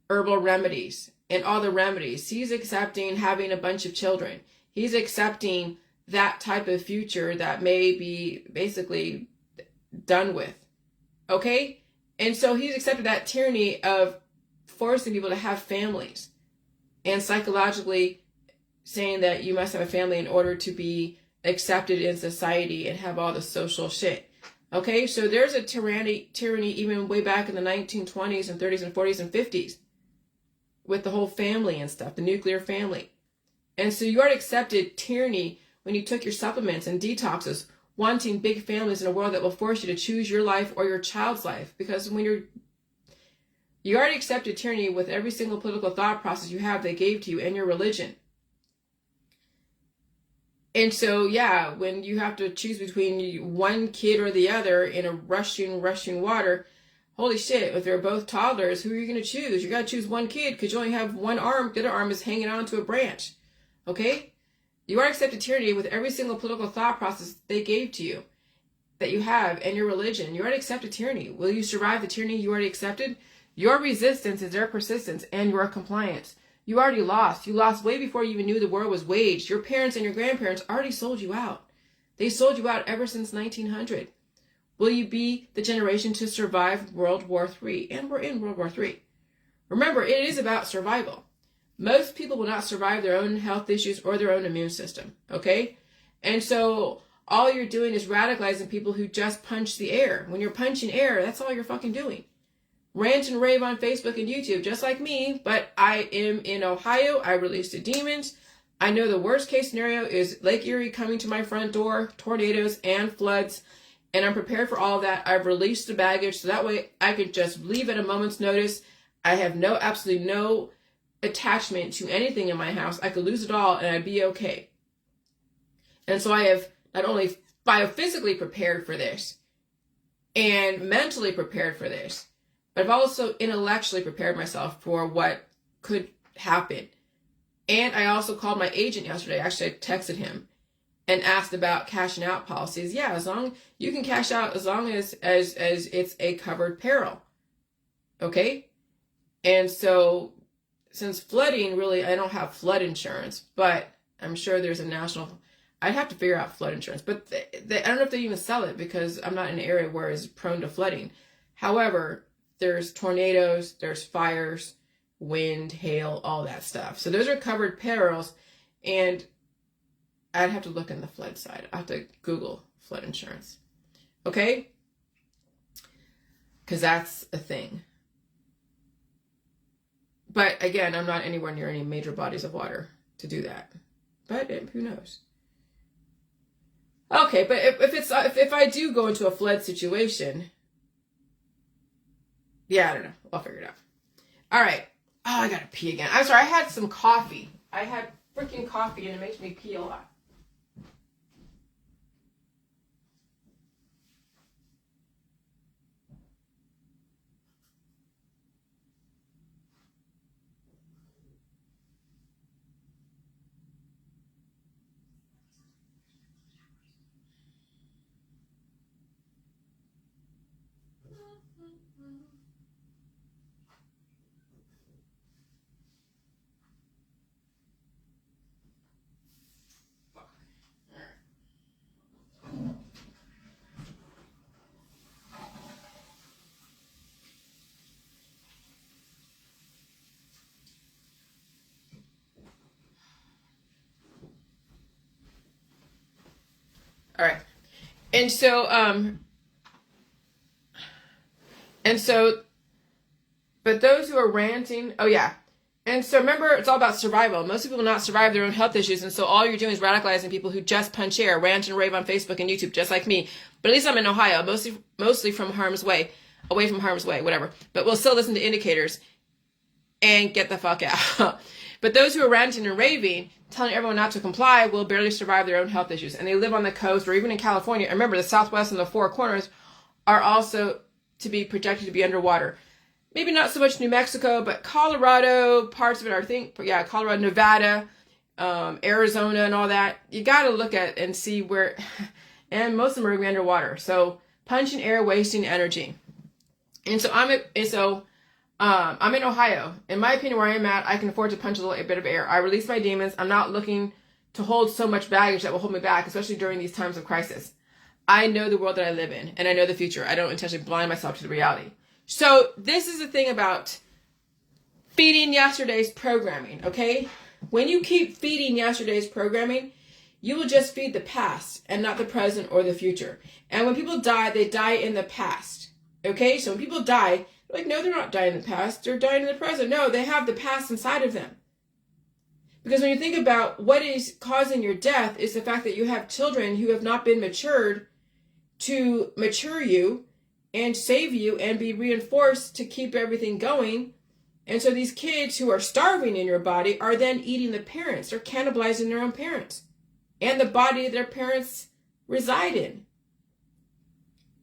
herbal remedies and all the remedies. He's accepting having a bunch of children. He's accepting that type of future that may be basically done with. Okay? And so he's accepted that tyranny of forcing people to have families and psychologically saying that you must have a family in order to be accepted in society and have all the social shit. Okay, so there's a tyranny even way back in the 1920s and 30s and 40s and 50s with the whole family and stuff, the nuclear family. And so you already accepted tyranny when you took your supplements and detoxes, wanting big families in a world that will force you to choose your life or your child's life. Because when you already accepted tyranny with every single political thought process you have they gave to you and your religion. And so, yeah, when you have to choose between one kid or the other in a rushing water, holy shit, if they're both toddlers, who are you going to choose? You got to choose one kid because you only have one arm. The other arm is hanging onto a branch. Okay? You are accepted tyranny with every single political thought process they gave to you that you have and your religion. You already accepted tyranny. Will you survive the tyranny you already accepted? Your resistance is their persistence and your compliance. You already lost. You lost way before you even knew the war was waged. Your parents and your grandparents already sold you out. They sold you out ever since 1900. Will you be the generation to survive World War III? And we're in World War III. Remember, it is about survival. Most people will not survive their own health issues or their own immune system, okay? And so all you're doing is radicalizing people who just punch the air. When you're punching air, that's all you're fucking doing. Rant and rave on Facebook and YouTube, just like me, but I am in Ohio. I release the demons. I know the worst case scenario is Lake Erie coming to my front door, tornadoes and floods, and I'm prepared for all of that. I've released the baggage so that way I could just leave at a moment's notice. I have absolutely no attachment to anything in my house. I could lose it all and I'd be okay. And so I have not only biophysically prepared for this and mentally prepared for this, but I've also intellectually prepared myself for what could happen. And I also called my agent yesterday. Actually, I texted him and asked about cashing out policies. Yeah, as long you can cash out as long as it's a covered peril. Okay? And so since flooding, really, I don't have flood insurance, but I'm sure there's a national, I'd have to figure out flood insurance, but I don't know if they even sell it because I'm not in an area where it's prone to flooding. However, there's tornadoes, there's fires, wind, hail, all that stuff. So those are covered perils, and I'd have to look in the flood side. I have to Google flood insurance. Okay? Because that's a thing. But again, I'm not anywhere near any major bodies of water to do that. But who knows? Okay, but if I do go into a flood situation, yeah, I don't know. I'll figure it out. All right. Oh, I gotta pee again. I'm sorry. I had some coffee. I had freaking coffee, and it makes me pee a lot. All right. And so, but those who are ranting, oh yeah. And so remember, it's all about survival. Most people will not survive their own health issues. And so all you're doing is radicalizing people who just punch air, rant and rave on Facebook and YouTube, just like me. But at least I'm in Ohio, mostly from harm's way, away from harm's way, whatever. But we'll still listen to indicators and get the fuck out. But those who are ranting and raving, telling everyone not to comply, will barely survive their own health issues. And they live on the coast or even in California. And remember, the Southwest and the Four Corners are also to be projected to be underwater. Maybe not so much New Mexico, but Colorado, parts of it, I think, yeah, Colorado, Nevada, Arizona, and all that. You got to look at and see where, and most of them are going to be underwater. So punching air, wasting energy. And so I'm in Ohio. In my opinion, where I am at, I can afford to punch a bit of air. I release my demons. I'm not looking to hold so much baggage that will hold me back, especially during these times of crisis. I know the world that I live in, and I know the future. I don't intentionally blind myself to the reality. So this is the thing about feeding yesterday's programming, okay? When you keep feeding yesterday's programming, you will just feed the past and not the present or the future. And when people die, they die in the past, okay? So when people die, they're like, no, they're not dying in the past. They're dying in the present. No, they have the past inside of them. Because when you think about what is causing your death is the fact that you have children who have not been matured to mature you and save you and be reinforced to keep everything going. And so these kids who are starving in your body are then eating the parents. They're cannibalizing their own parents and the body their parents reside in.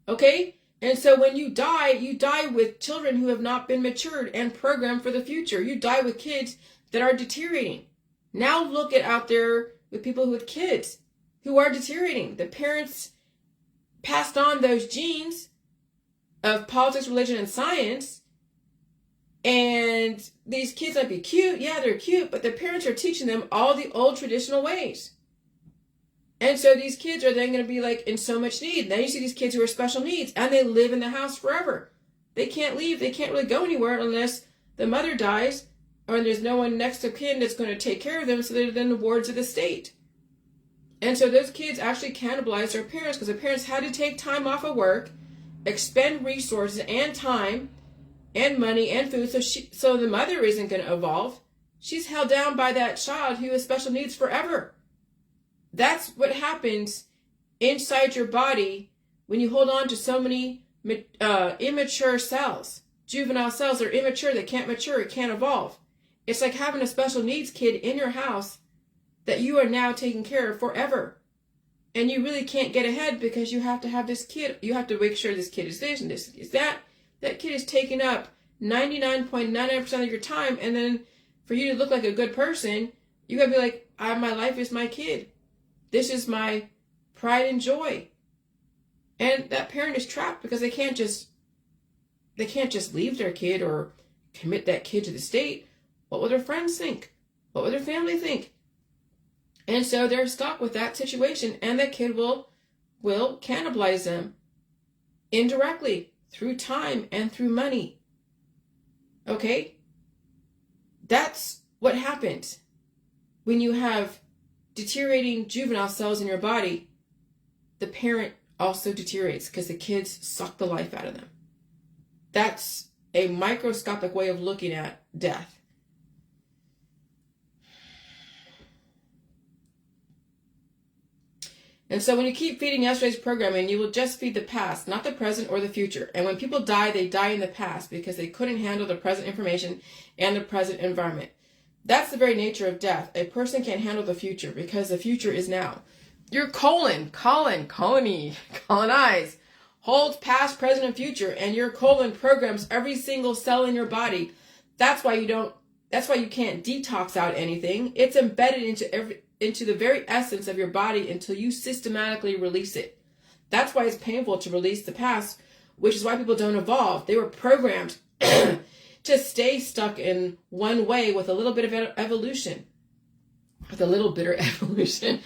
Okay? And so when you die with children who have not been matured and programmed for the future. You die with kids that are deteriorating. Now look at out there with people with kids who are deteriorating. The parents passed on those genes of politics, religion, and science. And these kids might be cute. Yeah, they're cute, but the parents are teaching them all the old traditional ways. And so these kids are then going to be like in so much need. Then you see these kids who are special needs and they live in the house forever. They can't leave. They can't really go anywhere unless the mother dies or there's no one next of kin that's going to take care of them. So they're then the wards of the state. And so those kids actually cannibalize their parents because the parents had to take time off of work, expend resources and time and money and food. So the mother isn't going to evolve. she's held down by that child who has special needs forever. That's what happens inside your body when you hold on to so many immature cells. Juvenile cells are immature. They can't mature. It can't evolve. It's like having a special needs kid in your house that you are now taking care of forever. And you really can't get ahead because you have to have this kid. You have to make sure this kid is this and this is that. That kid is taking up 99.99% of your time. And then for you to look like a good person, you got to be like, my life is my kid. This is my pride and joy. And that parent is trapped because they can't just leave their kid or commit that kid to the state. What will their friends think? What will their family think? And so they're stuck with that situation, and the kid will cannibalize them indirectly through time and through money. Okay? That's what happens when you have deteriorating juvenile cells in your body. The parent also deteriorates because the kids suck the life out of them. That's a microscopic way of looking at death. And so when you keep feeding yesterday's programming, you will just feed the past, not the present or the future. And when people die, they die in the past because they couldn't handle the present information and the present environment. That's the very nature of death. A person can't handle the future because the future is now. Your colonize, holds past, present, and future, and your colon programs every single cell in your body. That's why you can't detox out anything. It's embedded into the very essence of your body until you systematically release it. That's why it's painful to release the past, which is why people don't evolve. They were programmed to stay stuck in one way with a little bit of evolution. With a little bit of evolution.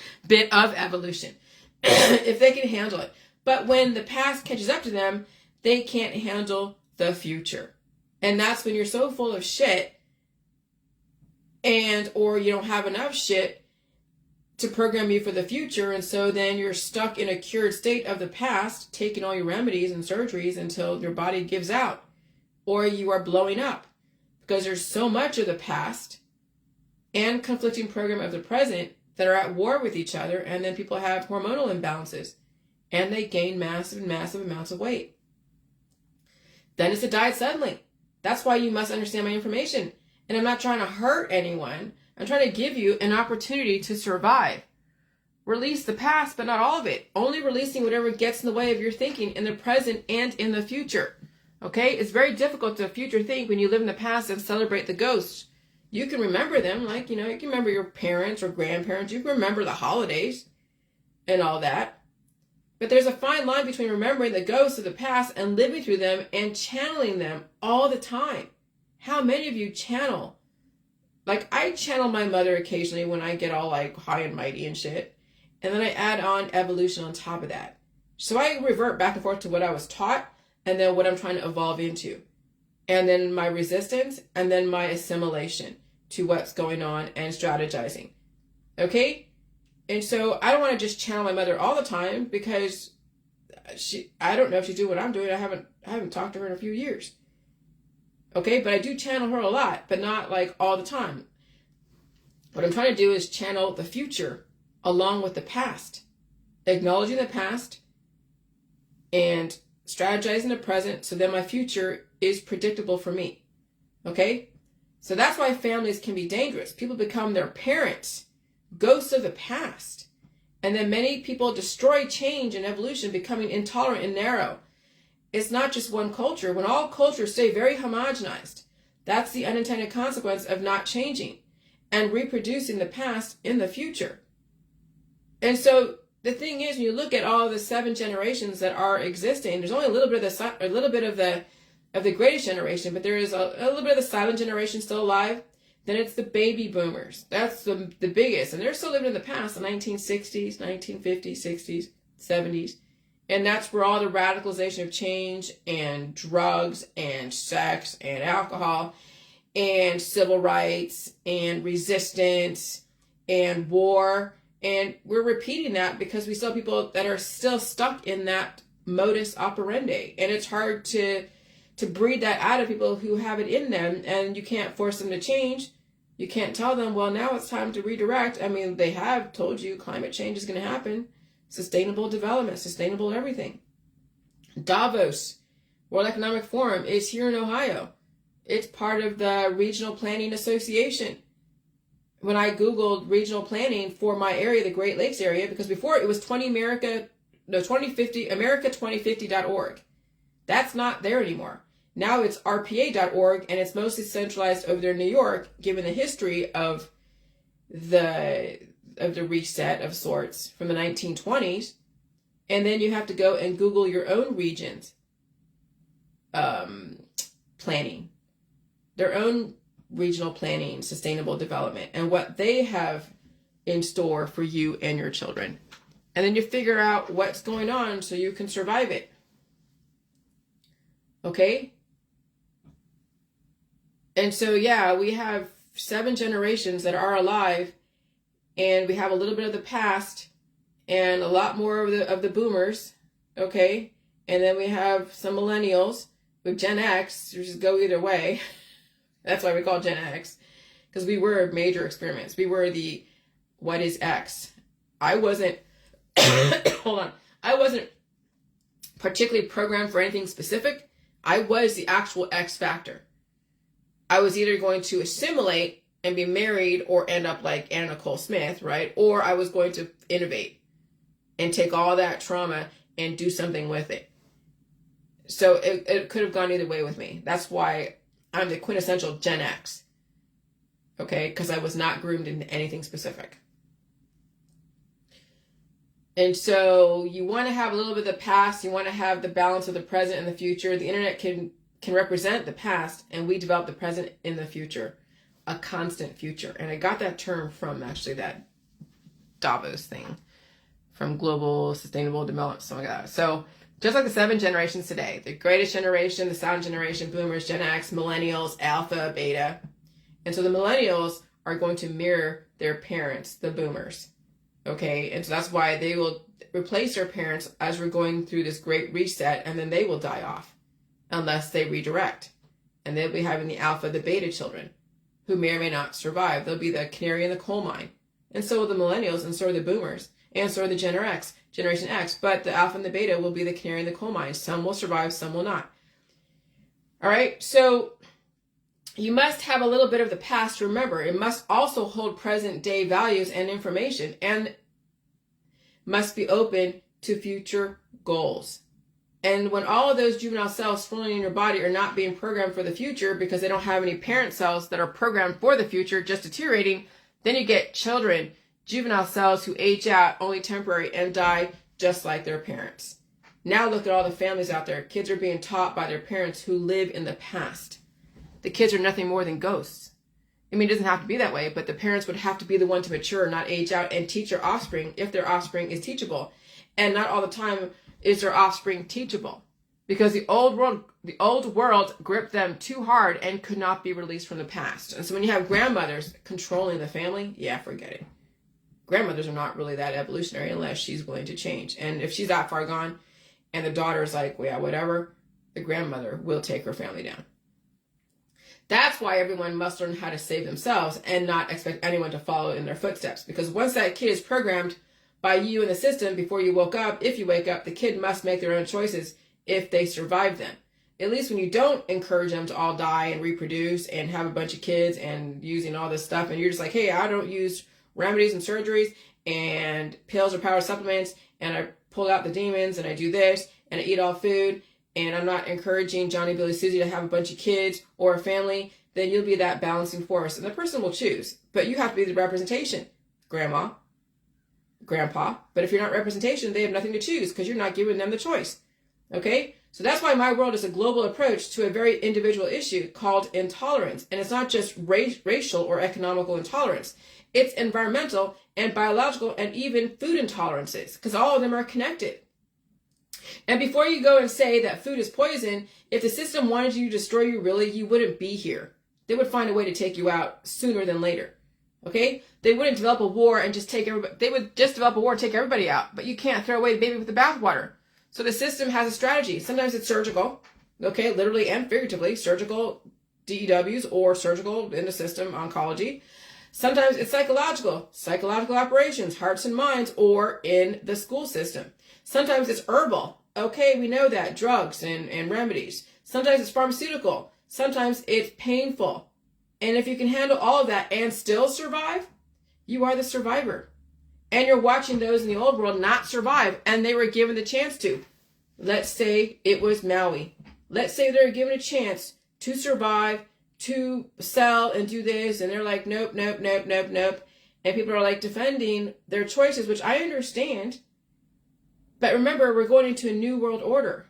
If they can handle it. But when the past catches up to them, they can't handle the future. And that's when you're so full of shit or you don't have enough shit to program you for the future, and so then you're stuck in a cured state of the past, taking all your remedies and surgeries until your body gives out, or you are blowing up because there's so much of the past and conflicting program of the present that are at war with each other, and then people have hormonal imbalances and they gain massive amounts of weight. Then it's a diet suddenly. That's why you must understand my information. And I'm not trying to hurt anyone. I'm trying to give you an opportunity to survive. Release the past, but not all of it. Only releasing whatever gets in the way of your thinking in the present and in the future. Okay? It's very difficult to future think when you live in the past and celebrate the ghosts. You can remember them, you can remember your parents or grandparents. You can remember the holidays and all that. But there's a fine line between remembering the ghosts of the past and living through them and channeling them all the time. How many of you channel? I channel my mother occasionally when I get all high and mighty and shit. And then I add on evolution on top of that. So I revert back and forth to what I was taught and then what I'm trying to evolve into. And then my resistance and then my assimilation to what's going on and strategizing. Okay? And so I don't want to just channel my mother all the time because I don't know if she's doing what I'm doing. I haven't talked to her in a few years. Okay, but I do channel her a lot, but not all the time. What I'm trying to do is channel the future along with the past, acknowledging the past and strategizing the present so that my future is predictable for me. Okay? So that's why families can be dangerous. People become their parents, ghosts of the past. And then many people destroy change and evolution, becoming intolerant and narrow. It's not just one culture. When all cultures stay very homogenized, that's the unintended consequence of not changing and reproducing the past in the future. And so the thing is, when you look at all the 7 generations that are existing, there's only a little bit of the greatest generation, but there is a little bit of the silent generation still alive. Then it's the baby boomers. That's the biggest. And they're still living in the past, the 1960s, 1950s, 60s, 70s. And that's where all the radicalization of change and drugs and sex and alcohol and civil rights and resistance and war. And we're repeating that because we still have people that are still stuck in that modus operandi. And it's hard to breed that out of people who have it in them, and you can't force them to change. You can't tell them, well, now it's time to redirect. I mean, they have told you climate change is going to happen. Sustainable development, sustainable everything. Davos, World Economic Forum, is here in Ohio. It's part of the Regional Planning Association. When I Googled regional planning for my area, the Great Lakes area, because before it was 2050.org. That's not there anymore. Now it's RPA.org, and it's mostly centralized over there in New York, given the history of the reset of sorts from the 1920s. And then you have to go and Google your own region's planning, their own regional planning, sustainable development, and what they have in store for you and your children. And then you figure out what's going on so you can survive it. Okay? And so, yeah, we have 7 generations that are alive, and we have a little bit of the past and a lot more of the boomers, okay? And then we have some millennials with Gen X, which just go either way. That's why we call Gen X, because we were major experiments. We were the what is X. I wasn't, hold on, I wasn't particularly programmed for anything specific. I was the actual X factor. I was either going to assimilate and be married or end up like Anna Nicole Smith, right? Or I was going to innovate and take all that trauma and do something with it. So it could have gone either way with me. That's why I'm the quintessential Gen X. Okay? Because I was not groomed into anything specific. And so you want to have a little bit of the past. You want to have the balance of the present and the future. The internet can represent the past, and we develop the present in the future. A constant future. And I got that term from actually that Davos thing. From Global Sustainable Development, something like that. So just like the 7 generations today, the greatest generation, the silent generation, boomers, Gen X, millennials, alpha, beta. And so the millennials are going to mirror their parents, the boomers. Okay, and so that's why they will replace their parents as we're going through this great reset, and then they will die off unless they redirect. And they'll be having the alpha, the beta children who may or may not survive. They'll be the canary in the coal mine. And so will the millennials, and so are the boomers. And so are the Generation X, but the alpha and the beta will be the canary in the coal mine. Some will survive, some will not. All right, so you must have a little bit of the past to remember. It must also hold present day values and information, and must be open to future goals. And when all of those juvenile cells swirling in your body are not being programmed for the future because they don't have any parent cells that are programmed for the future, just deteriorating, then you get children, juvenile cells who age out only temporary and die just like their parents. Now look at all the families out there. Kids are being taught by their parents who live in the past. The kids are nothing more than ghosts. I mean, it doesn't have to be that way, but the parents would have to be the one to mature, not age out, and teach their offspring if their offspring is teachable. And not all the time is their offspring teachable, because the old world gripped them too hard and could not be released from the past. And so when you have grandmothers controlling the family, yeah, forget it. Grandmothers are not really that evolutionary unless she's willing to change. And if she's that far gone and the daughter's like, well, yeah, whatever, the grandmother will take her family down. That's why everyone must learn how to save themselves and not expect anyone to follow in their footsteps. Because once that kid is programmed by you in the system before you woke up, if you wake up, the kid must make their own choices if they survive them. At least when you don't encourage them to all die and reproduce and have a bunch of kids and using all this stuff, and you're just like, hey, I don't use remedies and surgeries and pills or power supplements, and I pull out the demons and I do this and I eat all food, and I'm not encouraging Johnny, Billy, Susie to have a bunch of kids or a family, then you'll be that balancing force. And the person will choose. But you have to be the representation. Grandma, grandpa. But if you're not representation, they have nothing to choose because you're not giving them the choice. Okay? So that's why my world is a global approach to a very individual issue called intolerance. And it's not just racial or economical intolerance. It's environmental and biological and even food intolerances, because all of them are connected. And before you go and say that food is poison, if the system wanted you to destroy you, really, you wouldn't be here. They would find a way to take you out sooner than later. Okay? They wouldn't develop a war and just take everybody. They would just develop a war and take everybody out. But you can't throw away the baby with the bathwater. So the system has a strategy. Sometimes it's surgical. Okay? Literally and figuratively. Surgical DEWs or surgical in the system, oncology. Sometimes it's psychological operations, hearts and minds, or in the school system. Sometimes it's herbal. Okay, we know that. Drugs and remedies. Sometimes it's pharmaceutical. Sometimes it's painful. And if you can handle all of that and still survive, you are the survivor. And you're watching those in the old world not survive, and they were given the chance to. Let's say it was Maui. Let's say they were given a chance to survive, to sell and do this, and they're like, nope, nope, nope, nope, nope. And people are like defending their choices, which I understand. But remember, we're going into a new world order.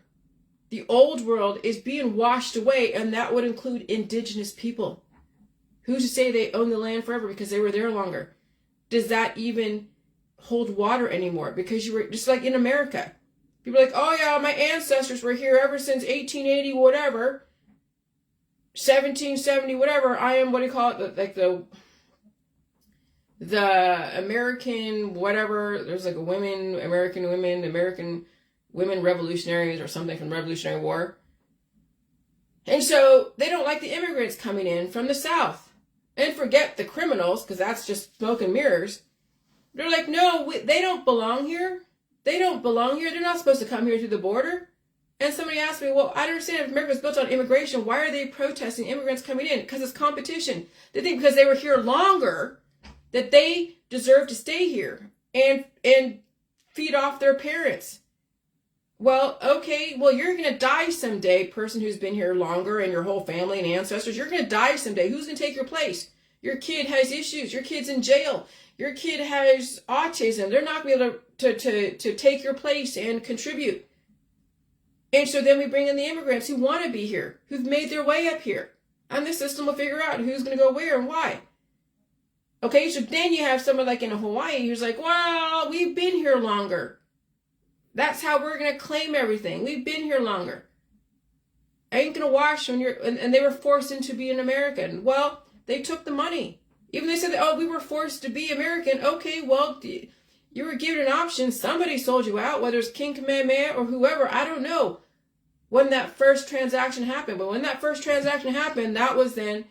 The old world is being washed away, and that would include indigenous people. Who's to say they own the land forever because they were there longer? Does that even hold water anymore? Because you were just like in America. People are like, oh yeah, my ancestors were here ever since 1880, whatever. 1770, whatever. I am, what do you call it? Like the American, whatever. There's like American women revolutionaries or something from Revolutionary War. And so they don't like the immigrants coming in from the South. And forget the criminals, because that's just smoke and mirrors. They're like, no, they don't belong here. They don't belong here. They're not supposed to come here through the border. And somebody asked me, well, I understand if America was built on immigration, why are they protesting immigrants coming in? Because it's competition. They think because they were here longer that they deserve to stay here and feed off their parents. Well, okay, well, you're going to die someday, person who's been here longer and your whole family and ancestors. You're going to die someday. Who's going to take your place? Your kid has issues. Your kid's in jail. Your kid has autism. They're not going to be able to take your place and contribute. And so then we bring in the immigrants who want to be here, who've made their way up here. And the system will figure out who's going to go where and why. Okay, so then you have someone like in Hawaii who's like, well, we've been here longer. That's how we're going to claim everything. We've been here longer. I ain't going to wash when you're... And they were forced into being an American. Well, they took the money. Even they said, that, oh, we were forced to be American. Okay, well, you were given an option. Somebody sold you out, whether it's King Kamehameha or whoever. I don't know when that first transaction happened. But when that first transaction happened, that was then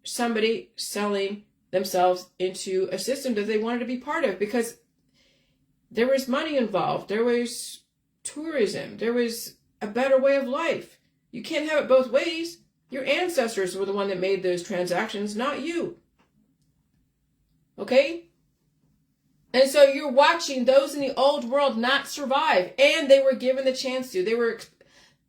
somebody selling themselves into a system that they wanted to be part of, because there was money involved. There was tourism. There was a better way of life. You can't have it both ways. Your ancestors were the one that made those transactions, not you. Okay? And so you're watching those in the old world not survive, and they were given the chance to.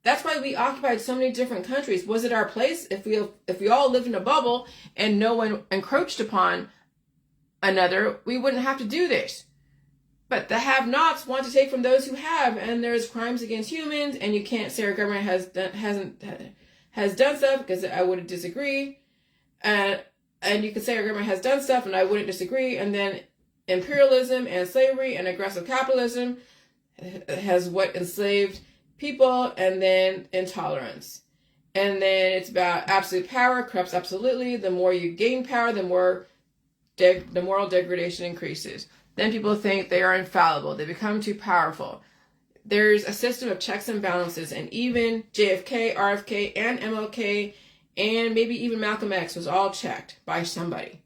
That's why we occupied so many different countries. Was it our place? If we all lived in a bubble and no one encroached upon another, we wouldn't have to do this. But the have-nots want to take from those who have, and there's crimes against humans, and you can't say our government has done stuff, because I wouldn't disagree. And you can say our government has done stuff, and I wouldn't disagree. And then imperialism and slavery and aggressive capitalism has what enslaved people, and then intolerance. And then it's about absolute power corrupts absolutely. The more you gain power, the more the moral degradation increases. Then people think they are infallible. They become too powerful. There's a system of checks and balances, and even JFK, RFK, and MLK, and maybe even Malcolm X was all checked by somebody.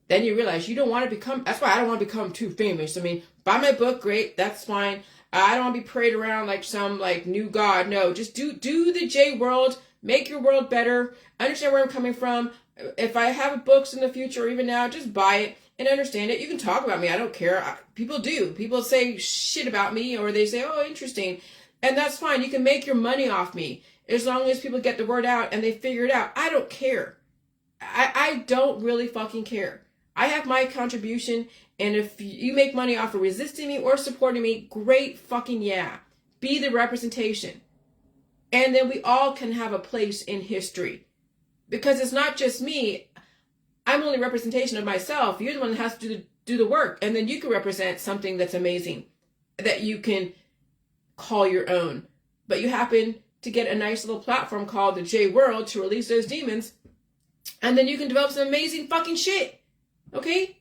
Then you realize you don't want to become, that's why I don't want to become too famous. I mean, buy my book, great, that's fine. I don't want to be paraded around like some like new god. No, just do the J world, make your world better, understand where I'm coming from. If I have books in the future or even now, just buy it and understand it. You can talk about me. I don't care. People do. People say shit about me, or they say, oh, interesting. And that's fine. You can make your money off me as long as people get the word out and they figure it out. I don't care. I don't really fucking care. I have my contribution, and if you make money off of resisting me or supporting me, great fucking yeah. Be the representation. And then we all can have a place in history. Because it's not just me. I'm only representation of myself. You're the one that has to do the work. And then you can represent something that's amazing, that you can call your own. But you happen to get a nice little platform called the J World to release those demons. And then you can develop some amazing fucking shit. Okay?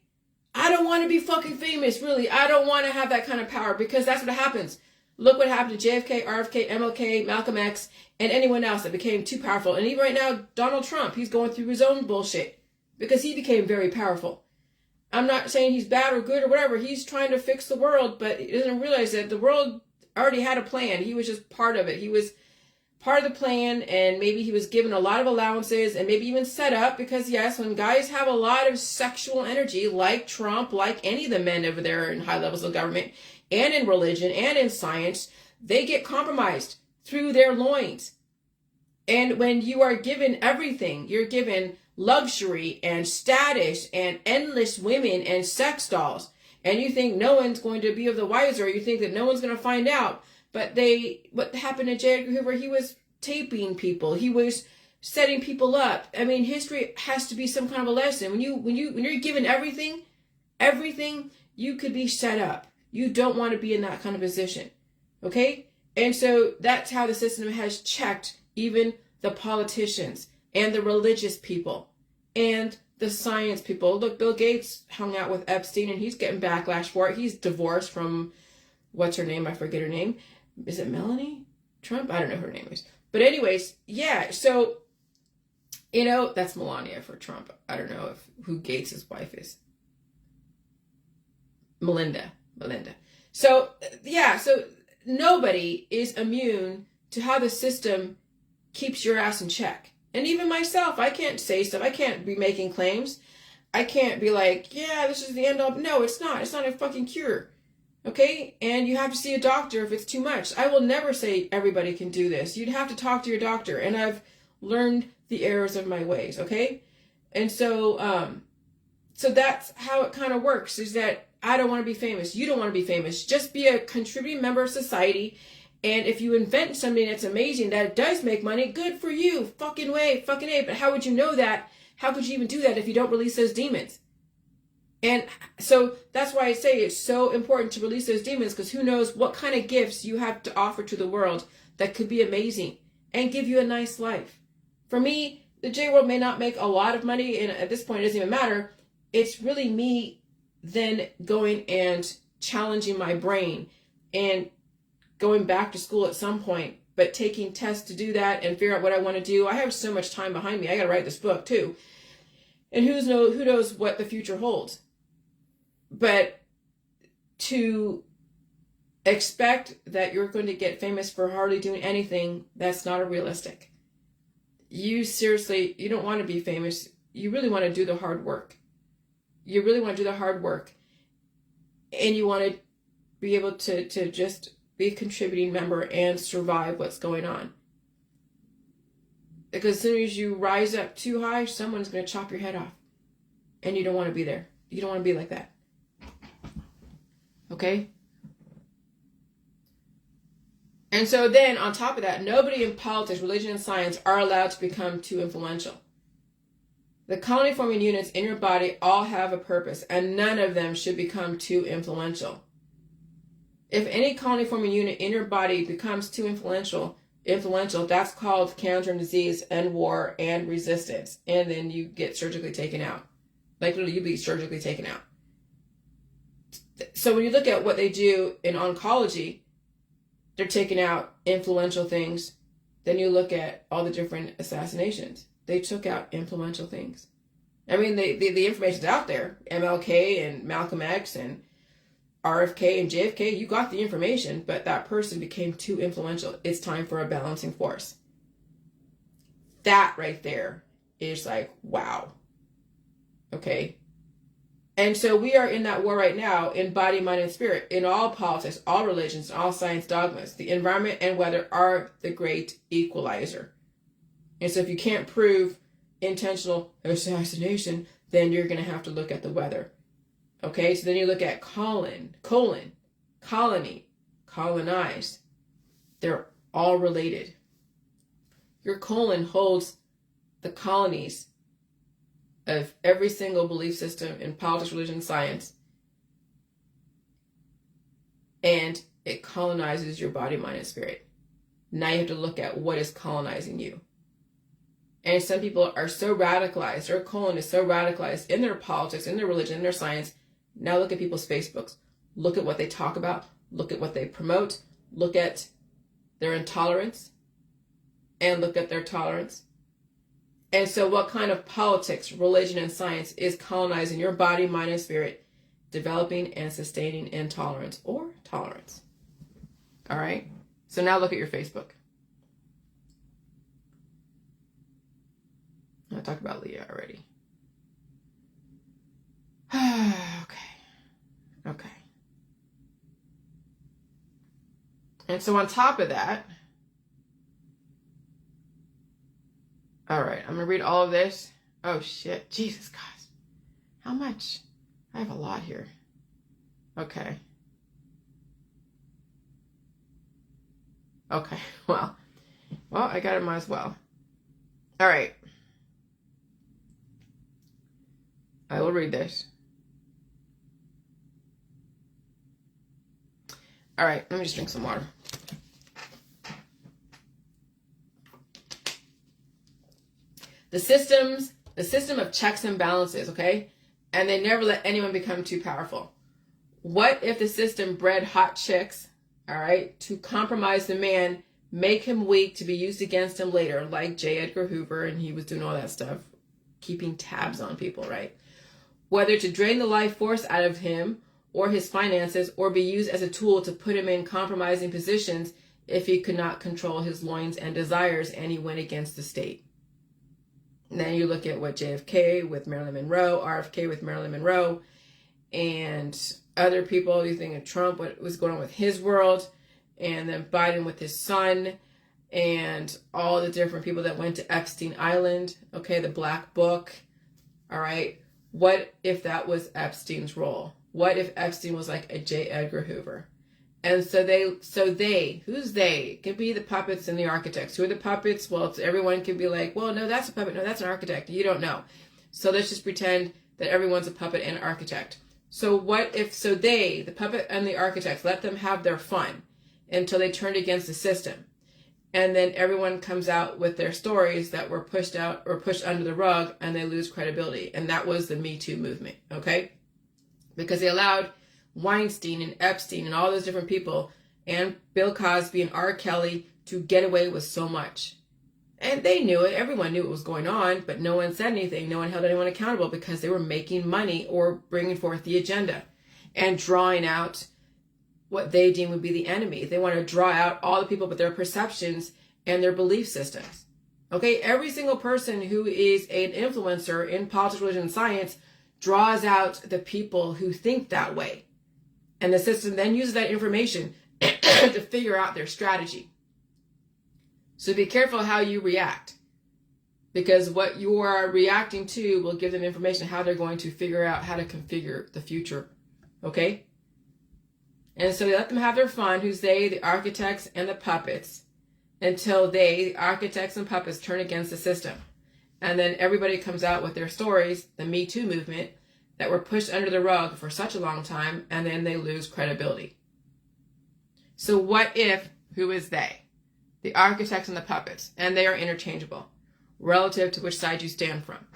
I don't want to be fucking famous, really. I don't want to have that kind of power, because that's what happens. Look what happened to JFK, RFK, MLK, Malcolm X, and anyone else that became too powerful. And even right now, Donald Trump, he's going through his own bullshit because he became very powerful. I'm not saying he's bad or good or whatever. He's trying to fix the world, but he doesn't realize that the world already had a plan. He was just part of it. He was part of the plan, and maybe he was given a lot of allowances and maybe even set up because, yes, when guys have a lot of sexual energy, like Trump, like any of the men over there in high levels of government and in religion and in science, they get compromised through their loins. And when you are given everything, you're given luxury and status and endless women and sex dolls, and you think no one's going to be of the wiser, you think that no one's going to find out. But what happened to J. Edgar Hoover, he was taping people, he was setting people up. I mean, history has to be some kind of a lesson. When you're given everything, you could be set up. You don't want to be in that kind of position. Okay? And so that's how the system has checked even the politicians and the religious people and the science people. Look, Bill Gates hung out with Epstein and he's getting backlash for it. He's divorced from, what's her name? I forget her name. Is it Melanie Trump? I don't know who her name is. But anyways, yeah, so, that's Melania for Trump. I don't know who Gates' wife is. Melinda. So, yeah, so nobody is immune to how the system keeps your ass in check. And even myself, I can't say stuff. I can't be making claims. I can't be like, yeah, this is the end all. No, it's not. It's not a fucking cure. Okay? And you have to see a doctor if it's too much. I will never say everybody can do this. You'd have to talk to your doctor. And I've learned the errors of my ways. Okay? And so, so that's how it kind of works, is that I don't want to be famous. You don't want to be famous. Just be a contributing member of society. And if you invent something that's amazing, that does make money, good for you. Fucking A. But how would you know that? How could you even do that if you don't release those demons? And so that's why I say it's so important to release those demons, because who knows what kind of gifts you have to offer to the world that could be amazing and give you a nice life. For me, the J world may not make a lot of money, and at this point it doesn't even matter. It's really me then going and challenging my brain and going back to school at some point, but taking tests to do that and figure out what I want to do. I have so much time behind me. I got to write this book too. And who knows what the future holds. But to expect that you're going to get famous for hardly doing anything, that's not realistic. You don't want to be famous. You really want to do the hard work. You really want to do the hard work. And you want to be able to just be a contributing member and survive what's going on. Because as soon as you rise up too high, someone's going to chop your head off. And you don't want to be there. You don't want to be like that. Okay? And so then, on top of that, nobody in politics, religion, and science are allowed to become too influential. The colony-forming units in your body all have a purpose, and none of them should become too influential. If any colony-forming unit in your body becomes too influential, that's called cancer and disease and war and resistance. And then you get surgically taken out. Like literally, you be surgically taken out. So when you look at what they do in oncology, they're taking out influential things. Then you look at all the different assassinations. They took out influential things. I mean, the information's out there. MLK and Malcolm X and RFK and JFK, you got the information, but that person became too influential. It's time for a balancing force. That right there is like, wow. Okay? And so we are in that war right now in body, mind, and spirit, in all politics, all religions, all science dogmas. The environment and weather are the great equalizer. And so if you can't prove intentional assassination, then you're going to have to look at the weather. Okay, so then you look at colony, colonize. They're all related. Your colon holds the colonies of every single belief system in politics, religion, and science. And it colonizes your body, mind, and spirit. Now you have to look at what is colonizing you. And some people are so radicalized, their colon is so radicalized in their politics, in their religion, in their science. Now look at people's Facebooks. Look at what they talk about. Look at what they promote. look at their intolerance and look at their tolerance. And so what kind of politics, religion, and science is colonizing your body, mind, and spirit, developing and sustaining intolerance or tolerance? All right? So now look at your Facebook. I talked about Leah already. Okay. And so on top of that, all right, I'm going to read all of this. Oh, shit. Jesus, guys. How much? I have a lot here. Okay. Well, I got it, might as well. All right. I will read this. All right, let me just drink some water. The system of checks and balances, okay? And they never let anyone become too powerful. What if the system bred hot chicks, all right, to compromise the man, make him weak to be used against him later, like J. Edgar Hoover, and he was doing all that stuff, keeping tabs on people, right? Whether to drain the life force out of him or his finances, or be used as a tool to put him in compromising positions if he could not control his loins and desires and he went against the state. And then you look at what JFK with Marilyn Monroe, RFK with Marilyn Monroe, and other people. You think of Trump, what was going on with his world, and then Biden with his son, and all the different people that went to Epstein Island, okay, the Black Book, all right? What if that was Epstein's role? What if Epstein was like a J. Edgar Hoover? And so they, who's they? It could be the puppets and the architects. Who are the puppets? Well, everyone can be like, well, no, that's a puppet. No, that's an architect. You don't know. So let's just pretend that everyone's a puppet and architect. So what if, the puppet and the architects, let them have their fun until they turned against the system. And then everyone comes out with their stories that were pushed out or pushed under the rug and they lose credibility. And that was the Me Too movement, okay? Because they allowed Weinstein and Epstein and all those different people and Bill Cosby and R. Kelly to get away with so much. And they knew it. Everyone knew what was going on, but no one said anything. No one held anyone accountable because they were making money or bringing forth the agenda and drawing out what they deem would be the enemy. They want to draw out all the people with their perceptions and their belief systems. Okay, every single person who is an influencer in politics, religion, and science draws out the people who think that way. And the system then uses that information to figure out their strategy. So be careful how you react, because what you are reacting to will give them information how they're going to figure out how to configure the future. Okay? And so they let them have their fun, who's they, the architects and the puppets, until they, the architects and puppets, turn against the system. And then everybody comes out with their stories, the Me Too movement, that were pushed under the rug for such a long time, and then they lose credibility. So what if, who is they? The architects and the puppets, and they are interchangeable, relative to which side you stand from.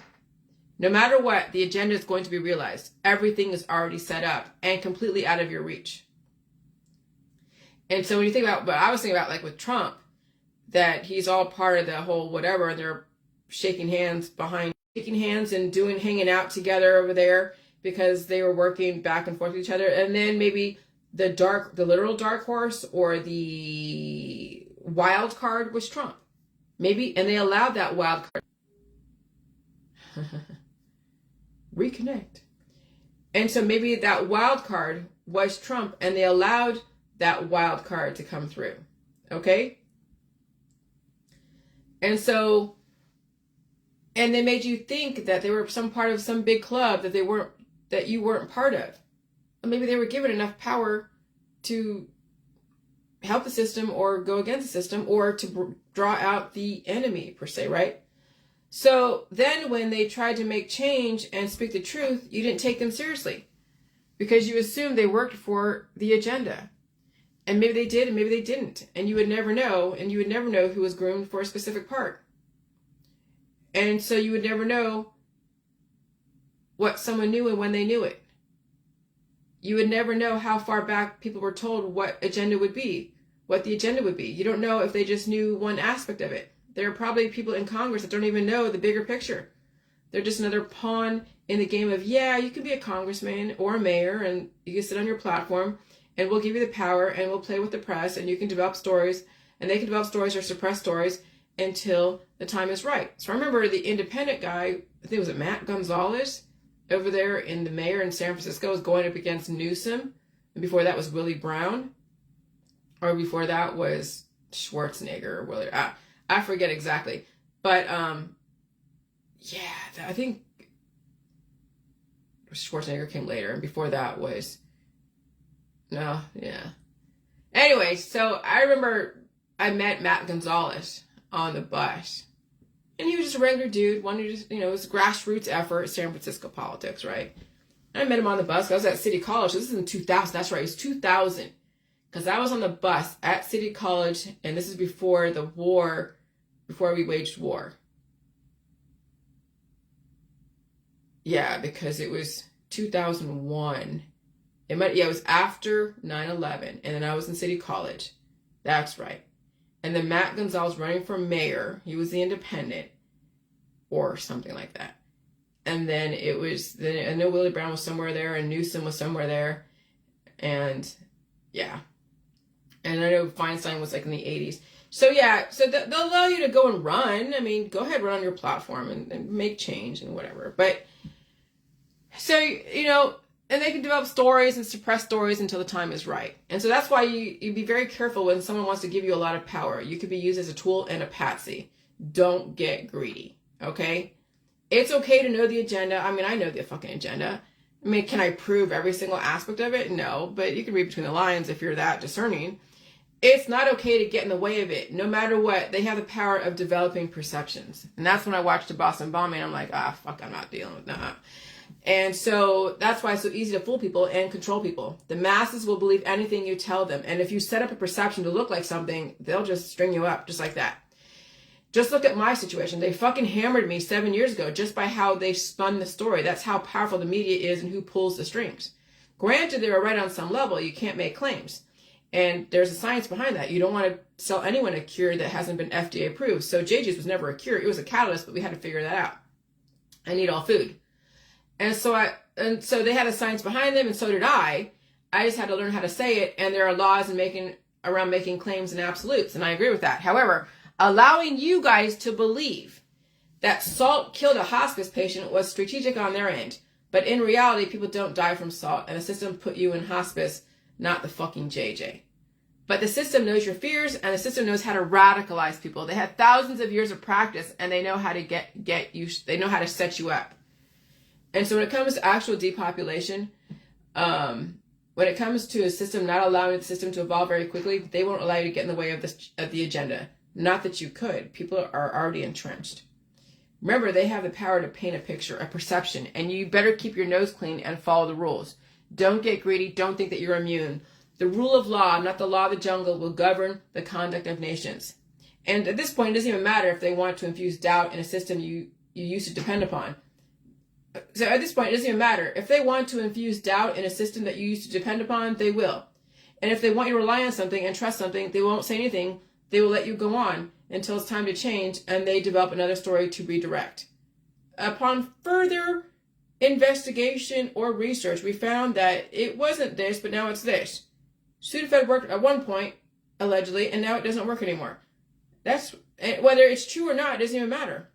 No matter what, the agenda is going to be realized. Everything is already set up and completely out of your reach. And so when you think about what I was thinking about, like with Trump, that he's all part of the whole whatever, and they're shaking hands and hanging out together over there because they were working back and forth with each other. And then maybe the literal dark horse or the wild card was Trump. Maybe, and they allowed that wild card. Reconnect. And so maybe that wild card was Trump, and they allowed that wild card to come through. Okay? And so, and they made you think that they were some part of some big club that you weren't part of. Or maybe they were given enough power to help the system or go against the system or to draw out the enemy, per se, right? So then when they tried to make change and speak the truth, you didn't take them seriously because you assumed they worked for the agenda. And maybe they did and maybe they didn't. And you would never know, and you would never know who was groomed for a specific part. And so you would never know what someone knew and when they knew it. You would never know how far back people were told what agenda would be. what the agenda would be. You don't know if they just knew one aspect of it. There are probably people in Congress that don't even know the bigger picture. They're just another pawn in the game of, yeah, you can be a congressman or a mayor and you can sit on your platform and we'll give you the power and we'll play with the press and you can develop stories and they can develop stories or suppress stories until the time is right. So I remember the independent guy, I think it was Matt Gonzalez, over there in the mayor in San Francisco was going up against Newsom. And before that was Willie Brown. Or before that was Schwarzenegger or Willie. I forget exactly. But yeah, I think Schwarzenegger came later. And before that was Anyway, so I remember I met Matt Gonzalez on the bus. And he was just a regular dude, wanted to, it was a grassroots effort, San Francisco politics, right? And I met him on the bus. I was at City College. This is in 2000. That's right. It was 2000. Because I was on the bus at City College, and this is before the war, before we waged war. Yeah, because it was 2001. It was after 9/11, and then I was in City College. That's right. And then Matt Gonzalez running for mayor. He was the independent or something like that. And then I know Willie Brown was somewhere there and Newsom was somewhere there. And yeah. And I know Feinstein was like in the 80s. So yeah, so they'll allow you to go and run. I mean, go ahead, run on your platform and make change and whatever. But so, and they can develop stories and suppress stories until the time is right. And so that's why you be very careful when someone wants to give you a lot of power. You could be used as a tool and a patsy. Don't get greedy, okay? It's okay to know the agenda. I mean, I know the fucking agenda. I mean, can I prove every single aspect of it? No, but you can read between the lines if you're that discerning. It's not okay to get in the way of it. No matter what, they have the power of developing perceptions. And that's when I watched the Boston bombing. I'm like, fuck, I'm not dealing with that. And so that's why it's so easy to fool people and control people. The masses will believe anything you tell them. And if you set up a perception to look like something, they'll just string you up just like that. Just look at my situation. They fucking hammered me 7 years ago just by how they spun the story. That's how powerful the media is and who pulls the strings. Granted, they were right on some level. You can't make claims. And there's a science behind that. You don't want to sell anyone a cure that hasn't been FDA approved. So JJ's was never a cure. It was a catalyst, but we had to figure that out. I need all food. And so they had a science behind them, and so did I. I just had to learn how to say it, and there are laws around making claims and absolutes, and I agree with that. However, allowing you guys to believe that salt killed a hospice patient was strategic on their end. But in reality, people don't die from salt, and the system put you in hospice, not the fucking JJ. But the system knows your fears, and the system knows how to radicalize people. They had thousands of years of practice, and they know how to get you. They know how to set you up. And so when it comes to actual depopulation, when it comes to a system not allowing the system to evolve very quickly, they won't allow you to get in the way of the agenda. Not that you could. People are already entrenched. Remember, they have the power to paint a picture, a perception, and you better keep your nose clean and follow the rules. Don't get greedy. Don't think that you're immune. The rule of law, not the law of the jungle, will govern the conduct of nations. And at this point, it doesn't even matter if they want to infuse doubt in a system you used to depend upon. So at this point, it doesn't even matter. If they want to infuse doubt in a system that you used to depend upon, they will. And if they want you to rely on something and trust something, they won't say anything. They will let you go on until it's time to change, and they develop another story to redirect. Upon further investigation or research, we found that it wasn't this, but now it's this. Sudafed worked at one point, allegedly, and now it doesn't work anymore. That's whether it's true or not, it doesn't even matter.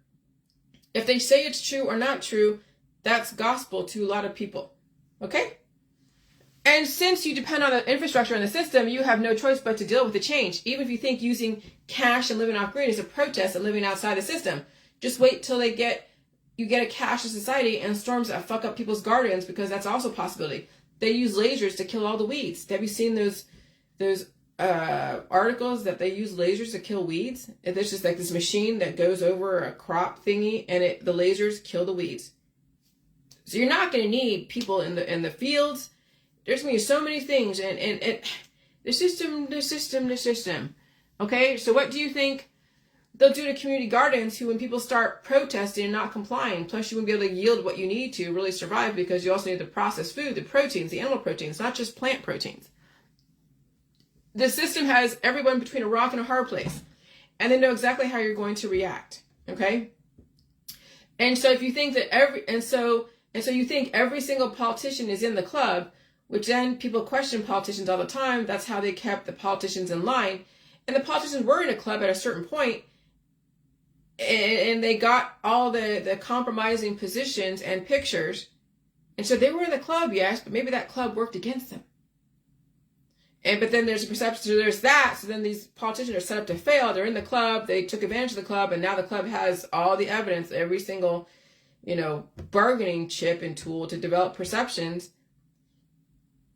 If they say it's true or not true, that's gospel to a lot of people. Okay? And since you depend on the infrastructure and the system, you have no choice but to deal with the change. Even if you think using cash and living off grid is a protest and living outside the system, just wait till you get a cashless society and storms that fuck up people's gardens, because that's also a possibility. They use lasers to kill all the weeds. Have you seen those articles that they use lasers to kill weeds? There's just like this machine that goes over a crop thingy, and the lasers kill the weeds. So you're not going to need people in the fields. There's going to be so many things, and the system. Okay, so what do you think they'll do to community gardens when people start protesting and not complying? Plus, you won't be able to yield what you need to really survive, because you also need the processed food, the proteins, the animal proteins, not just plant proteins. the system has everyone between a rock and a hard place, and they know exactly how you're going to react. Okay. And so if you think that you think every single politician is in the club, which then people question politicians all the time. That's how they kept the politicians in line. And the politicians were in a club at a certain point, and they got all the compromising positions and pictures. And so they were in the club, yes, but maybe that club worked against them. But then there's a perception, so there's that. So then these politicians are set up to fail. They're in the club. They took advantage of the club, and now the club has all the evidence, every single, bargaining chip and tool to develop perceptions,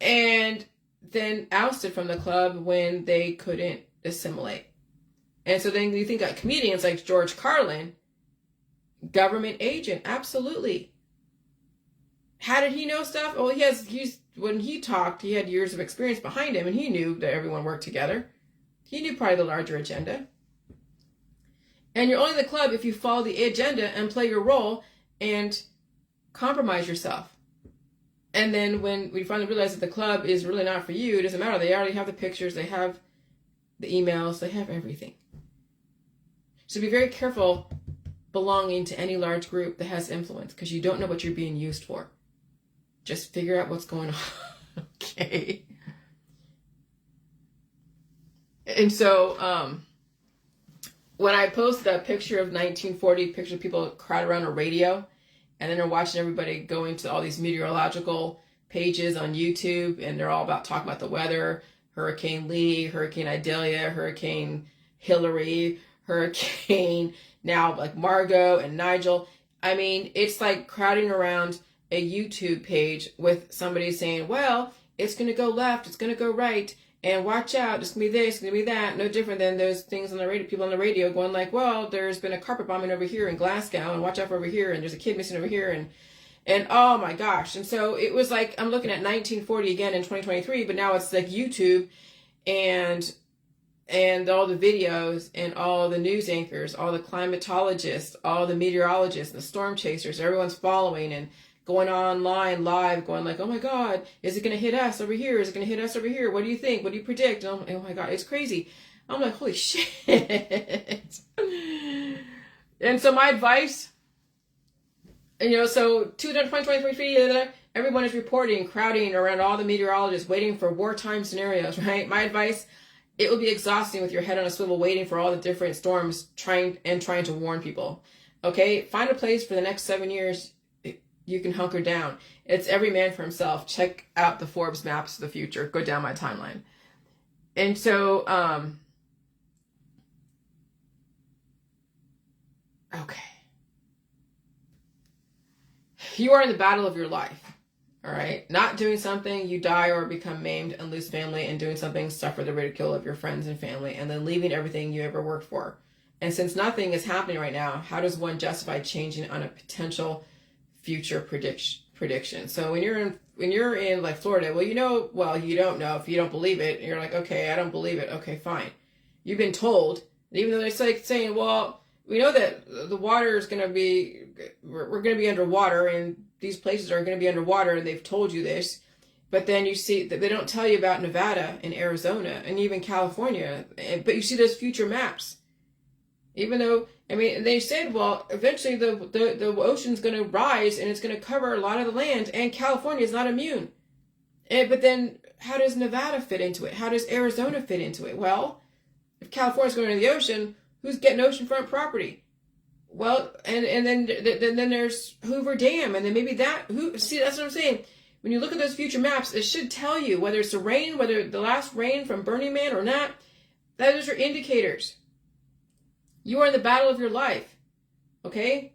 and then ousted from the club when they couldn't assimilate. And so then you think of comedians like George Carlin, government agent, absolutely. How did he know stuff? Well, when he talked, he had years of experience behind him, and he knew that everyone worked together. He knew probably the larger agenda. And you're only in the club if you follow the agenda and play your role and compromise yourself. And then when we finally realize that the club is really not for you, it doesn't matter. They already have the pictures, they have the emails, they have everything. So be very careful belonging to any large group that has influence, because you don't know what you're being used for. Just figure out what's going on. Okay. And so when I posted a picture of 1940, picture of people crowded around a radio, and then they're watching everybody going to all these meteorological pages on YouTube, and they're all about talking about the weather, Hurricane Lee, Hurricane Idalia, Hurricane Hillary, Hurricane now like Margot and Nigel. I mean, it's like crowding around a YouTube page with somebody saying, well, it's going to go left, it's going to go right, and watch out, it's going to be this, it's going to be that. No different than those things on the radio, people on the radio going like, well, there's been a carpet bombing over here in Glasgow, and watch out for over here, and there's a kid missing over here, and oh my gosh. And so it was like, I'm looking at 1940 again in 2023, but now it's like YouTube and all the videos and all the news anchors, all the climatologists, all the meteorologists, the storm chasers, everyone's following and going online live, going like, oh my God, is it going to hit us over here? Is it going to hit us over here? What do you think? What do you predict? Oh my God, it's crazy. I'm like, holy shit. And so my advice, so 2023, everyone is reporting, crowding around all the meteorologists, waiting for wartime scenarios, right? My advice, it will be exhausting with your head on a swivel, waiting for all the different storms, trying to warn people. Okay, find a place for the next 7 years. You can hunker down. It's every man for himself. Check out the Forbes maps of the future. Go down my timeline. And so, okay. You are in the battle of your life. All right. Not doing something, you die or become maimed and lose family, and doing something, suffer the ridicule of your friends and family, and then leaving everything you ever worked for. And since nothing is happening right now, how does one justify changing on a potential future prediction? So when you're in like Florida, you don't know if you don't believe it, and you're like, okay, I don't believe it. Okay, fine. You've been told, even though they're like saying, well, we know that the water is going to be, we're going to be underwater, and these places are going to be underwater, and they've told you this, but then you see that they don't tell you about Nevada and Arizona and even California, but you see those future maps. Even though, they said, well, eventually the ocean's going to rise and it's going to cover a lot of the land, and California is not immune. But then how does Nevada fit into it? How does Arizona fit into it? Well, if California's going to the ocean, who's getting oceanfront property? Well, and then there's Hoover Dam, and then maybe that's what I'm saying. When you look at those future maps, it should tell you whether it's the rain, whether the last rain from Burning Man or not. Those are indicators. You are in the battle of your life, okay?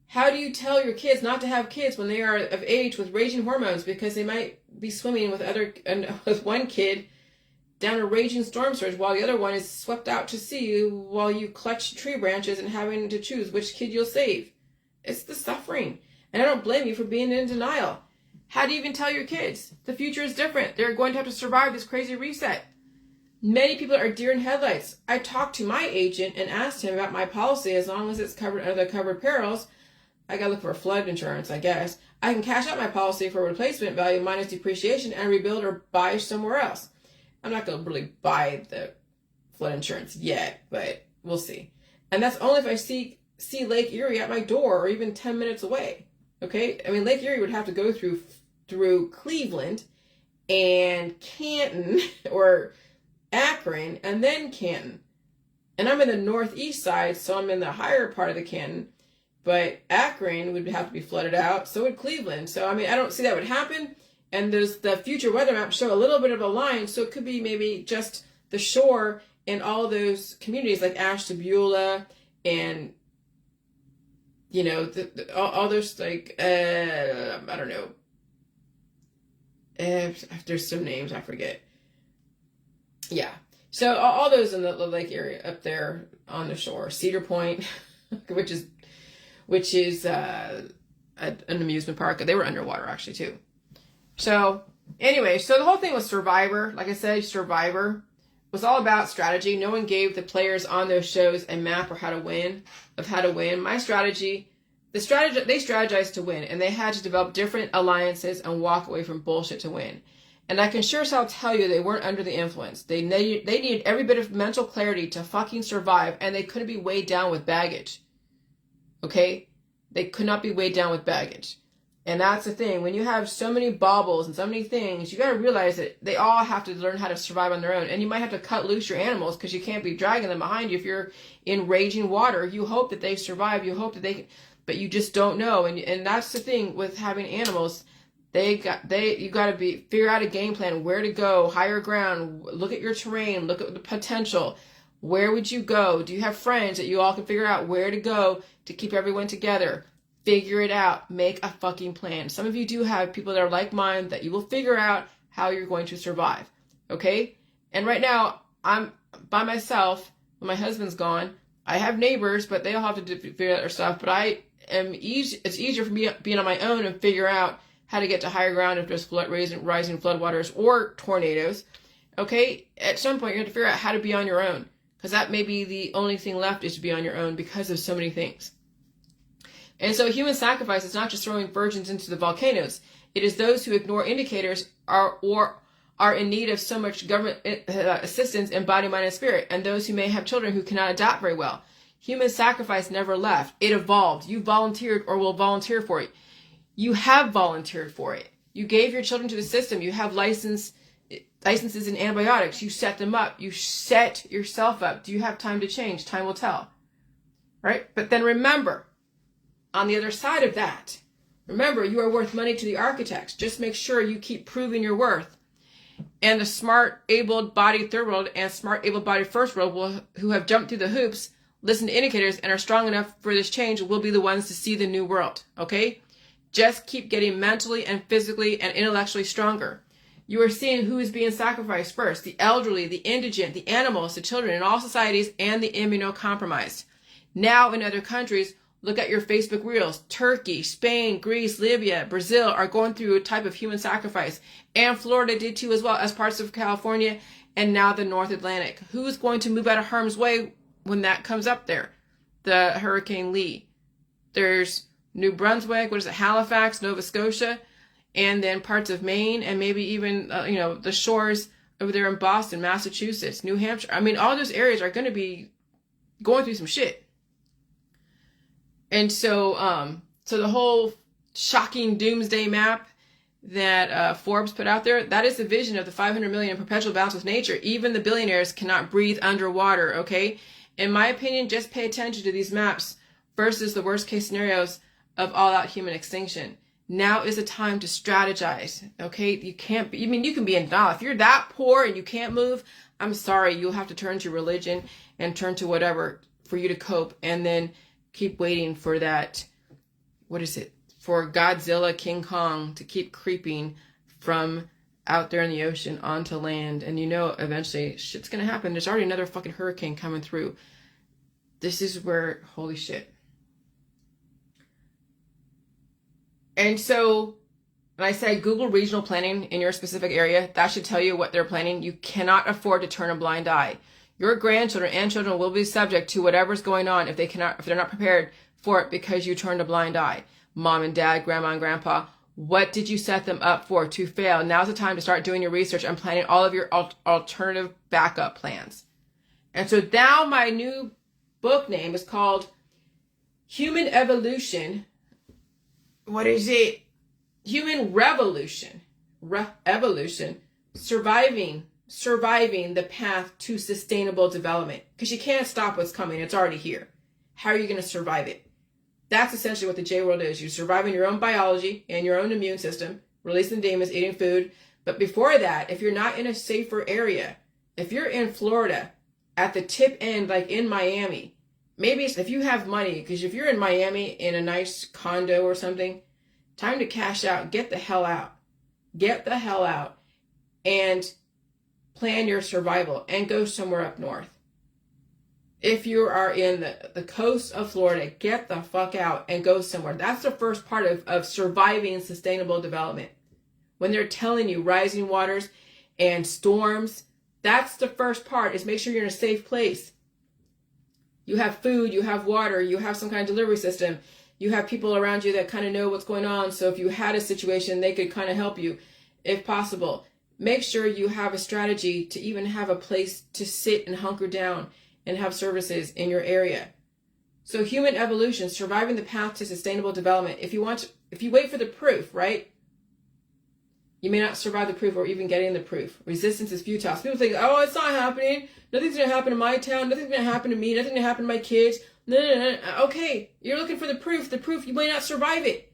How do you tell your kids not to have kids when they are of age with raging hormones, because they might be swimming with one kid down a raging storm surge while the other one is swept out to sea while you clutch tree branches and having to choose which kid you'll save? It's the suffering. And I don't blame you for being in denial. How do you even tell your kids? The future is different. They're going to have to survive this crazy reset. Many people are deer in headlights. I talked to my agent and asked him about my policy. As long as it's covered under the covered perils, I gotta look for flood insurance, I guess. I can cash out my policy for replacement value minus depreciation and rebuild or buy somewhere else. I'm not going to really buy the flood insurance yet, but we'll see. And that's only if I see Lake Erie at my door or even 10 minutes away. Okay? I mean, Lake Erie would have to go through Cleveland and Canton or Akron and then Canton. And I'm in the northeast side, so I'm in the higher part of the Canton. But Akron would have to be flooded out, so would Cleveland. So, I mean, I don't see that would happen. And there's the future weather maps show a little bit of a line, so it could be maybe just the shore and all those communities like Ashton, Beulah, and, you know, all those, like, I don't know. There's some names, I forget. Yeah. So all those in the lake area up there on the shore. Cedar Point, which is an amusement park. They were underwater, actually, too. So, anyway, so the whole thing was Survivor. Like I said, Survivor was all about strategy. No one gave the players on those shows a map or how to win. My strategy, they strategized to win, and they had to develop different alliances and walk away from bullshit to win. And I can sure as hell tell you they weren't under the influence. They needed every bit of mental clarity to fucking survive, and they couldn't be weighed down with baggage. Okay? They could not be weighed down with baggage. And that's the thing. When you have so many baubles and so many things, you got to realize that they all have to learn how to survive on their own. And you might have to cut loose your animals because you can't be dragging them behind you if you're in raging water. You hope that they survive. You hope that they can, but you just don't know. And that's the thing with having animals. You got to figure out a game plan, where to go, higher ground, look at your terrain, look at the potential. Where would you go? Do you have friends that you all can figure out where to go to keep everyone together? Figure it out. Make a fucking plan. Some of you do have people that are like mine that you will figure out how you're going to survive. Okay? And right now, I'm by myself. When my husband's gone, I have neighbors, but they all have to figure out their stuff. But it's easier for me being on my own and figure out how to get to higher ground if there's rising floodwaters or tornadoes. Okay? At some point, you have to figure out how to be on your own. Because that may be the only thing left is to be on your own because of so many things. And so human sacrifice is not just throwing virgins into the volcanoes. It is those who ignore indicators or are in need of so much government assistance in body, mind, and spirit, and those who may have children who cannot adapt very well. Human sacrifice never left. It evolved. You volunteered or will volunteer for it. You have volunteered for it. You gave your children to the system. You have licenses in antibiotics. You set them up. You set yourself up. Do you have time to change? Time will tell. Right? But then remember, on the other side of that, remember, you are worth money to the architects. Just make sure you keep proving your worth. And the smart, able-bodied third world and smart, able-bodied first world who have jumped through the hoops, listen to indicators, and are strong enough for this change will be the ones to see the new world. Okay? Just keep getting mentally and physically and intellectually stronger. You are seeing who is being sacrificed first. The elderly, the indigent, the animals, the children in all societies, and the immunocompromised. Now in other countries, look at your Facebook reels. Turkey, Spain, Greece, Libya, Brazil are going through a type of human sacrifice. And Florida did too, as well as parts of California and now the North Atlantic. Who's going to move out of harm's way when that comes up there? The Hurricane Lee. There's New Brunswick, Halifax, Nova Scotia, and then parts of Maine, and maybe even, the shores over there in Boston, Massachusetts, New Hampshire. I mean, all those areas are going to be going through some shit. And so the whole shocking doomsday map that Forbes put out there, that is the vision of the 500 million in perpetual balance with nature. Even the billionaires cannot breathe underwater, okay? In my opinion, just pay attention to these maps versus the worst case scenarios of all-out human extinction. Now is the time to strategize, okay? You can be in denial. If you're that poor and you can't move, I'm sorry, you'll have to turn to religion and turn to whatever for you to cope, and then keep waiting for that, for Godzilla, King Kong to keep creeping from out there in the ocean onto land. And eventually shit's gonna happen. There's already another fucking hurricane coming through. This is where, holy shit. And so when I say Google regional planning in your specific area, that should tell you what they're planning. You cannot afford to turn a blind eye. Your grandchildren and children will be subject to whatever's going on if they're not prepared for it because you turned a blind eye. Mom and dad, grandma and grandpa What did you set them up for to fail? Now's the time to start doing your research and planning all of your alternative backup plans. And so now my new book name is called Human Evolution. What is it? Human Revolution. Evolution. Surviving the path to sustainable development. Because you can't stop what's coming. It's already here. How are you going to survive it? That's essentially what the J world is. You're surviving your own biology and your own immune system, releasing demons, eating food. But before that, if you're not in a safer area, if you're in Florida, at the tip end, like in Miami, maybe if you have money, because if you're in Miami in a nice condo or something, time to cash out, get the hell out. Get the hell out and plan your survival and go somewhere up north. If you are in the coast of Florida, get the fuck out and go somewhere. That's the first part of surviving sustainable development. When they're telling you rising waters and storms, that's the first part, is make sure you're in a safe place. You have food, you have water, you have some kind of delivery system. You have people around you that kind of know what's going on. So if you had a situation, they could kind of help you if possible. Make sure you have a strategy to even have a place to sit and hunker down and have services in your area. So human evolution, surviving the path to sustainable development. If you wait for the proof, right? You may not survive the proof or even getting the proof. Resistance is futile. So people think, oh, it's not happening. Nothing's going to happen in my town. Nothing's going to happen to me. Nothing's going to happen to my kids. No. Okay, you're looking for the proof. The proof, you may not survive it.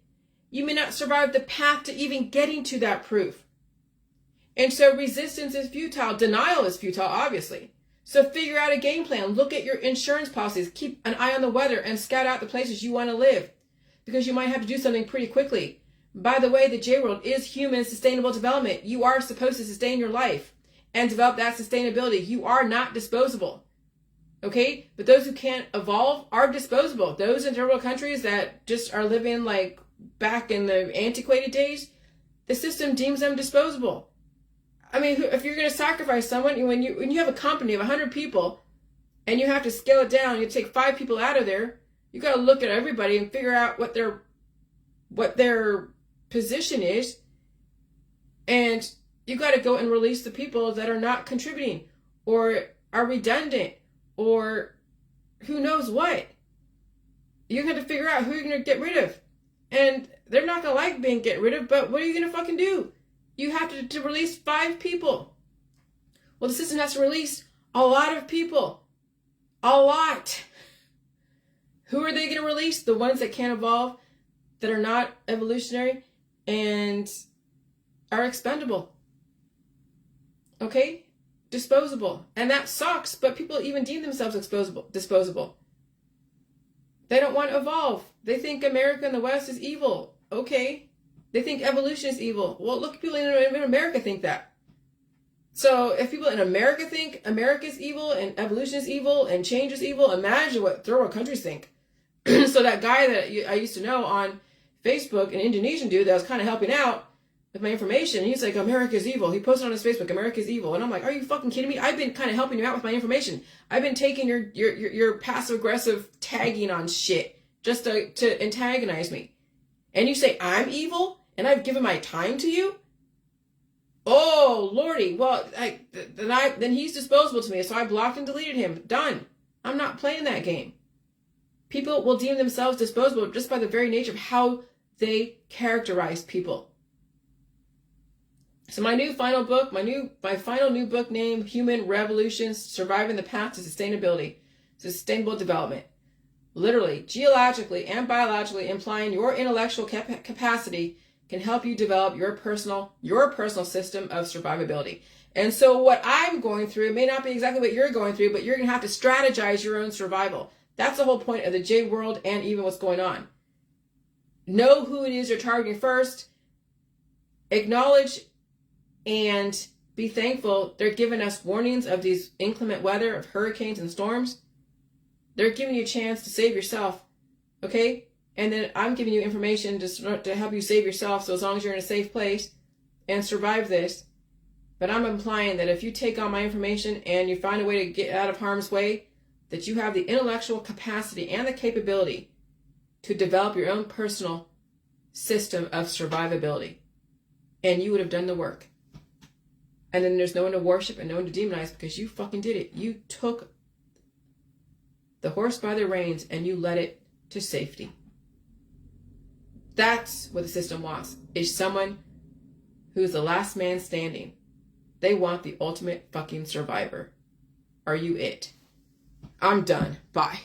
You may not survive the path to even getting to that proof. And so resistance is futile. Denial is futile, obviously. So figure out a game plan. Look at your insurance policies. Keep an eye on the weather and scout out the places you want to live, because you might have to do something pretty quickly. By the way, the J world is human sustainable development. You are supposed to sustain your life and develop that sustainability. You are not disposable. Okay? But those who can't evolve are disposable. Those in third world countries that just are living like back in the antiquated days, the system deems them disposable. I mean, if you're going to sacrifice someone, when you have a company of 100 people and you have to scale it down, you take 5 people out of there, you got to look at everybody and figure out what their position is, and you got to go and release the people that are not contributing or are redundant or who knows what. You got to figure out who you're going to get rid of, and they're not going to like being get rid of, but what are you going to fucking do? You have to release 5 people. Well, the system has to release a lot of people. A lot. Who are they going to release? The ones that can't evolve, that are not evolutionary, and are expendable. Okay? Disposable. And that sucks, but people even deem themselves disposable. They don't want to evolve. They think America and the West is evil. Okay. They think evolution is evil. Well, look, people in America think that. So if people in America think America is evil and evolution is evil and change is evil, imagine what third world countries think. So that guy that I used to know on Facebook, an Indonesian dude that was kind of helping out with my information, he's like, America is evil. He posted on his Facebook, America is evil. And I'm like, are you fucking kidding me? I've been kind of helping you out with my information. I've been taking your passive-aggressive tagging on shit just to antagonize me. And you say I'm evil? And I've given my time to you? Oh, Lordy. Well, then he's disposable to me. So I blocked and deleted him. Done. I'm not playing that game. People will deem themselves disposable just by the very nature of how they characterize people. So my final new book name, Human Revolution, Surviving the Path to Sustainable Development. Literally, geologically and biologically implying your intellectual capacity can help you develop your personal system of survivability. And so what I'm going through may not be exactly what you're going through, but you're going to have to strategize your own survival. That's the whole point of the J world and even what's going on. Know who it is you're targeting first. Acknowledge and be thankful they're giving us warnings of these inclement weather, of hurricanes and storms. They're giving you a chance to save yourself, okay? And then I'm giving you information to help you save yourself, so as long as you're in a safe place and survive this. But I'm implying that if you take on my information and you find a way to get out of harm's way, that you have the intellectual capacity and the capability to develop your own personal system of survivability. And you would have done the work. And then there's no one to worship and no one to demonize because you fucking did it. You took the horse by the reins and you led it to safety. That's what the system wants, is someone who's the last man standing. They want the ultimate fucking survivor. Are you it? I'm done. Bye.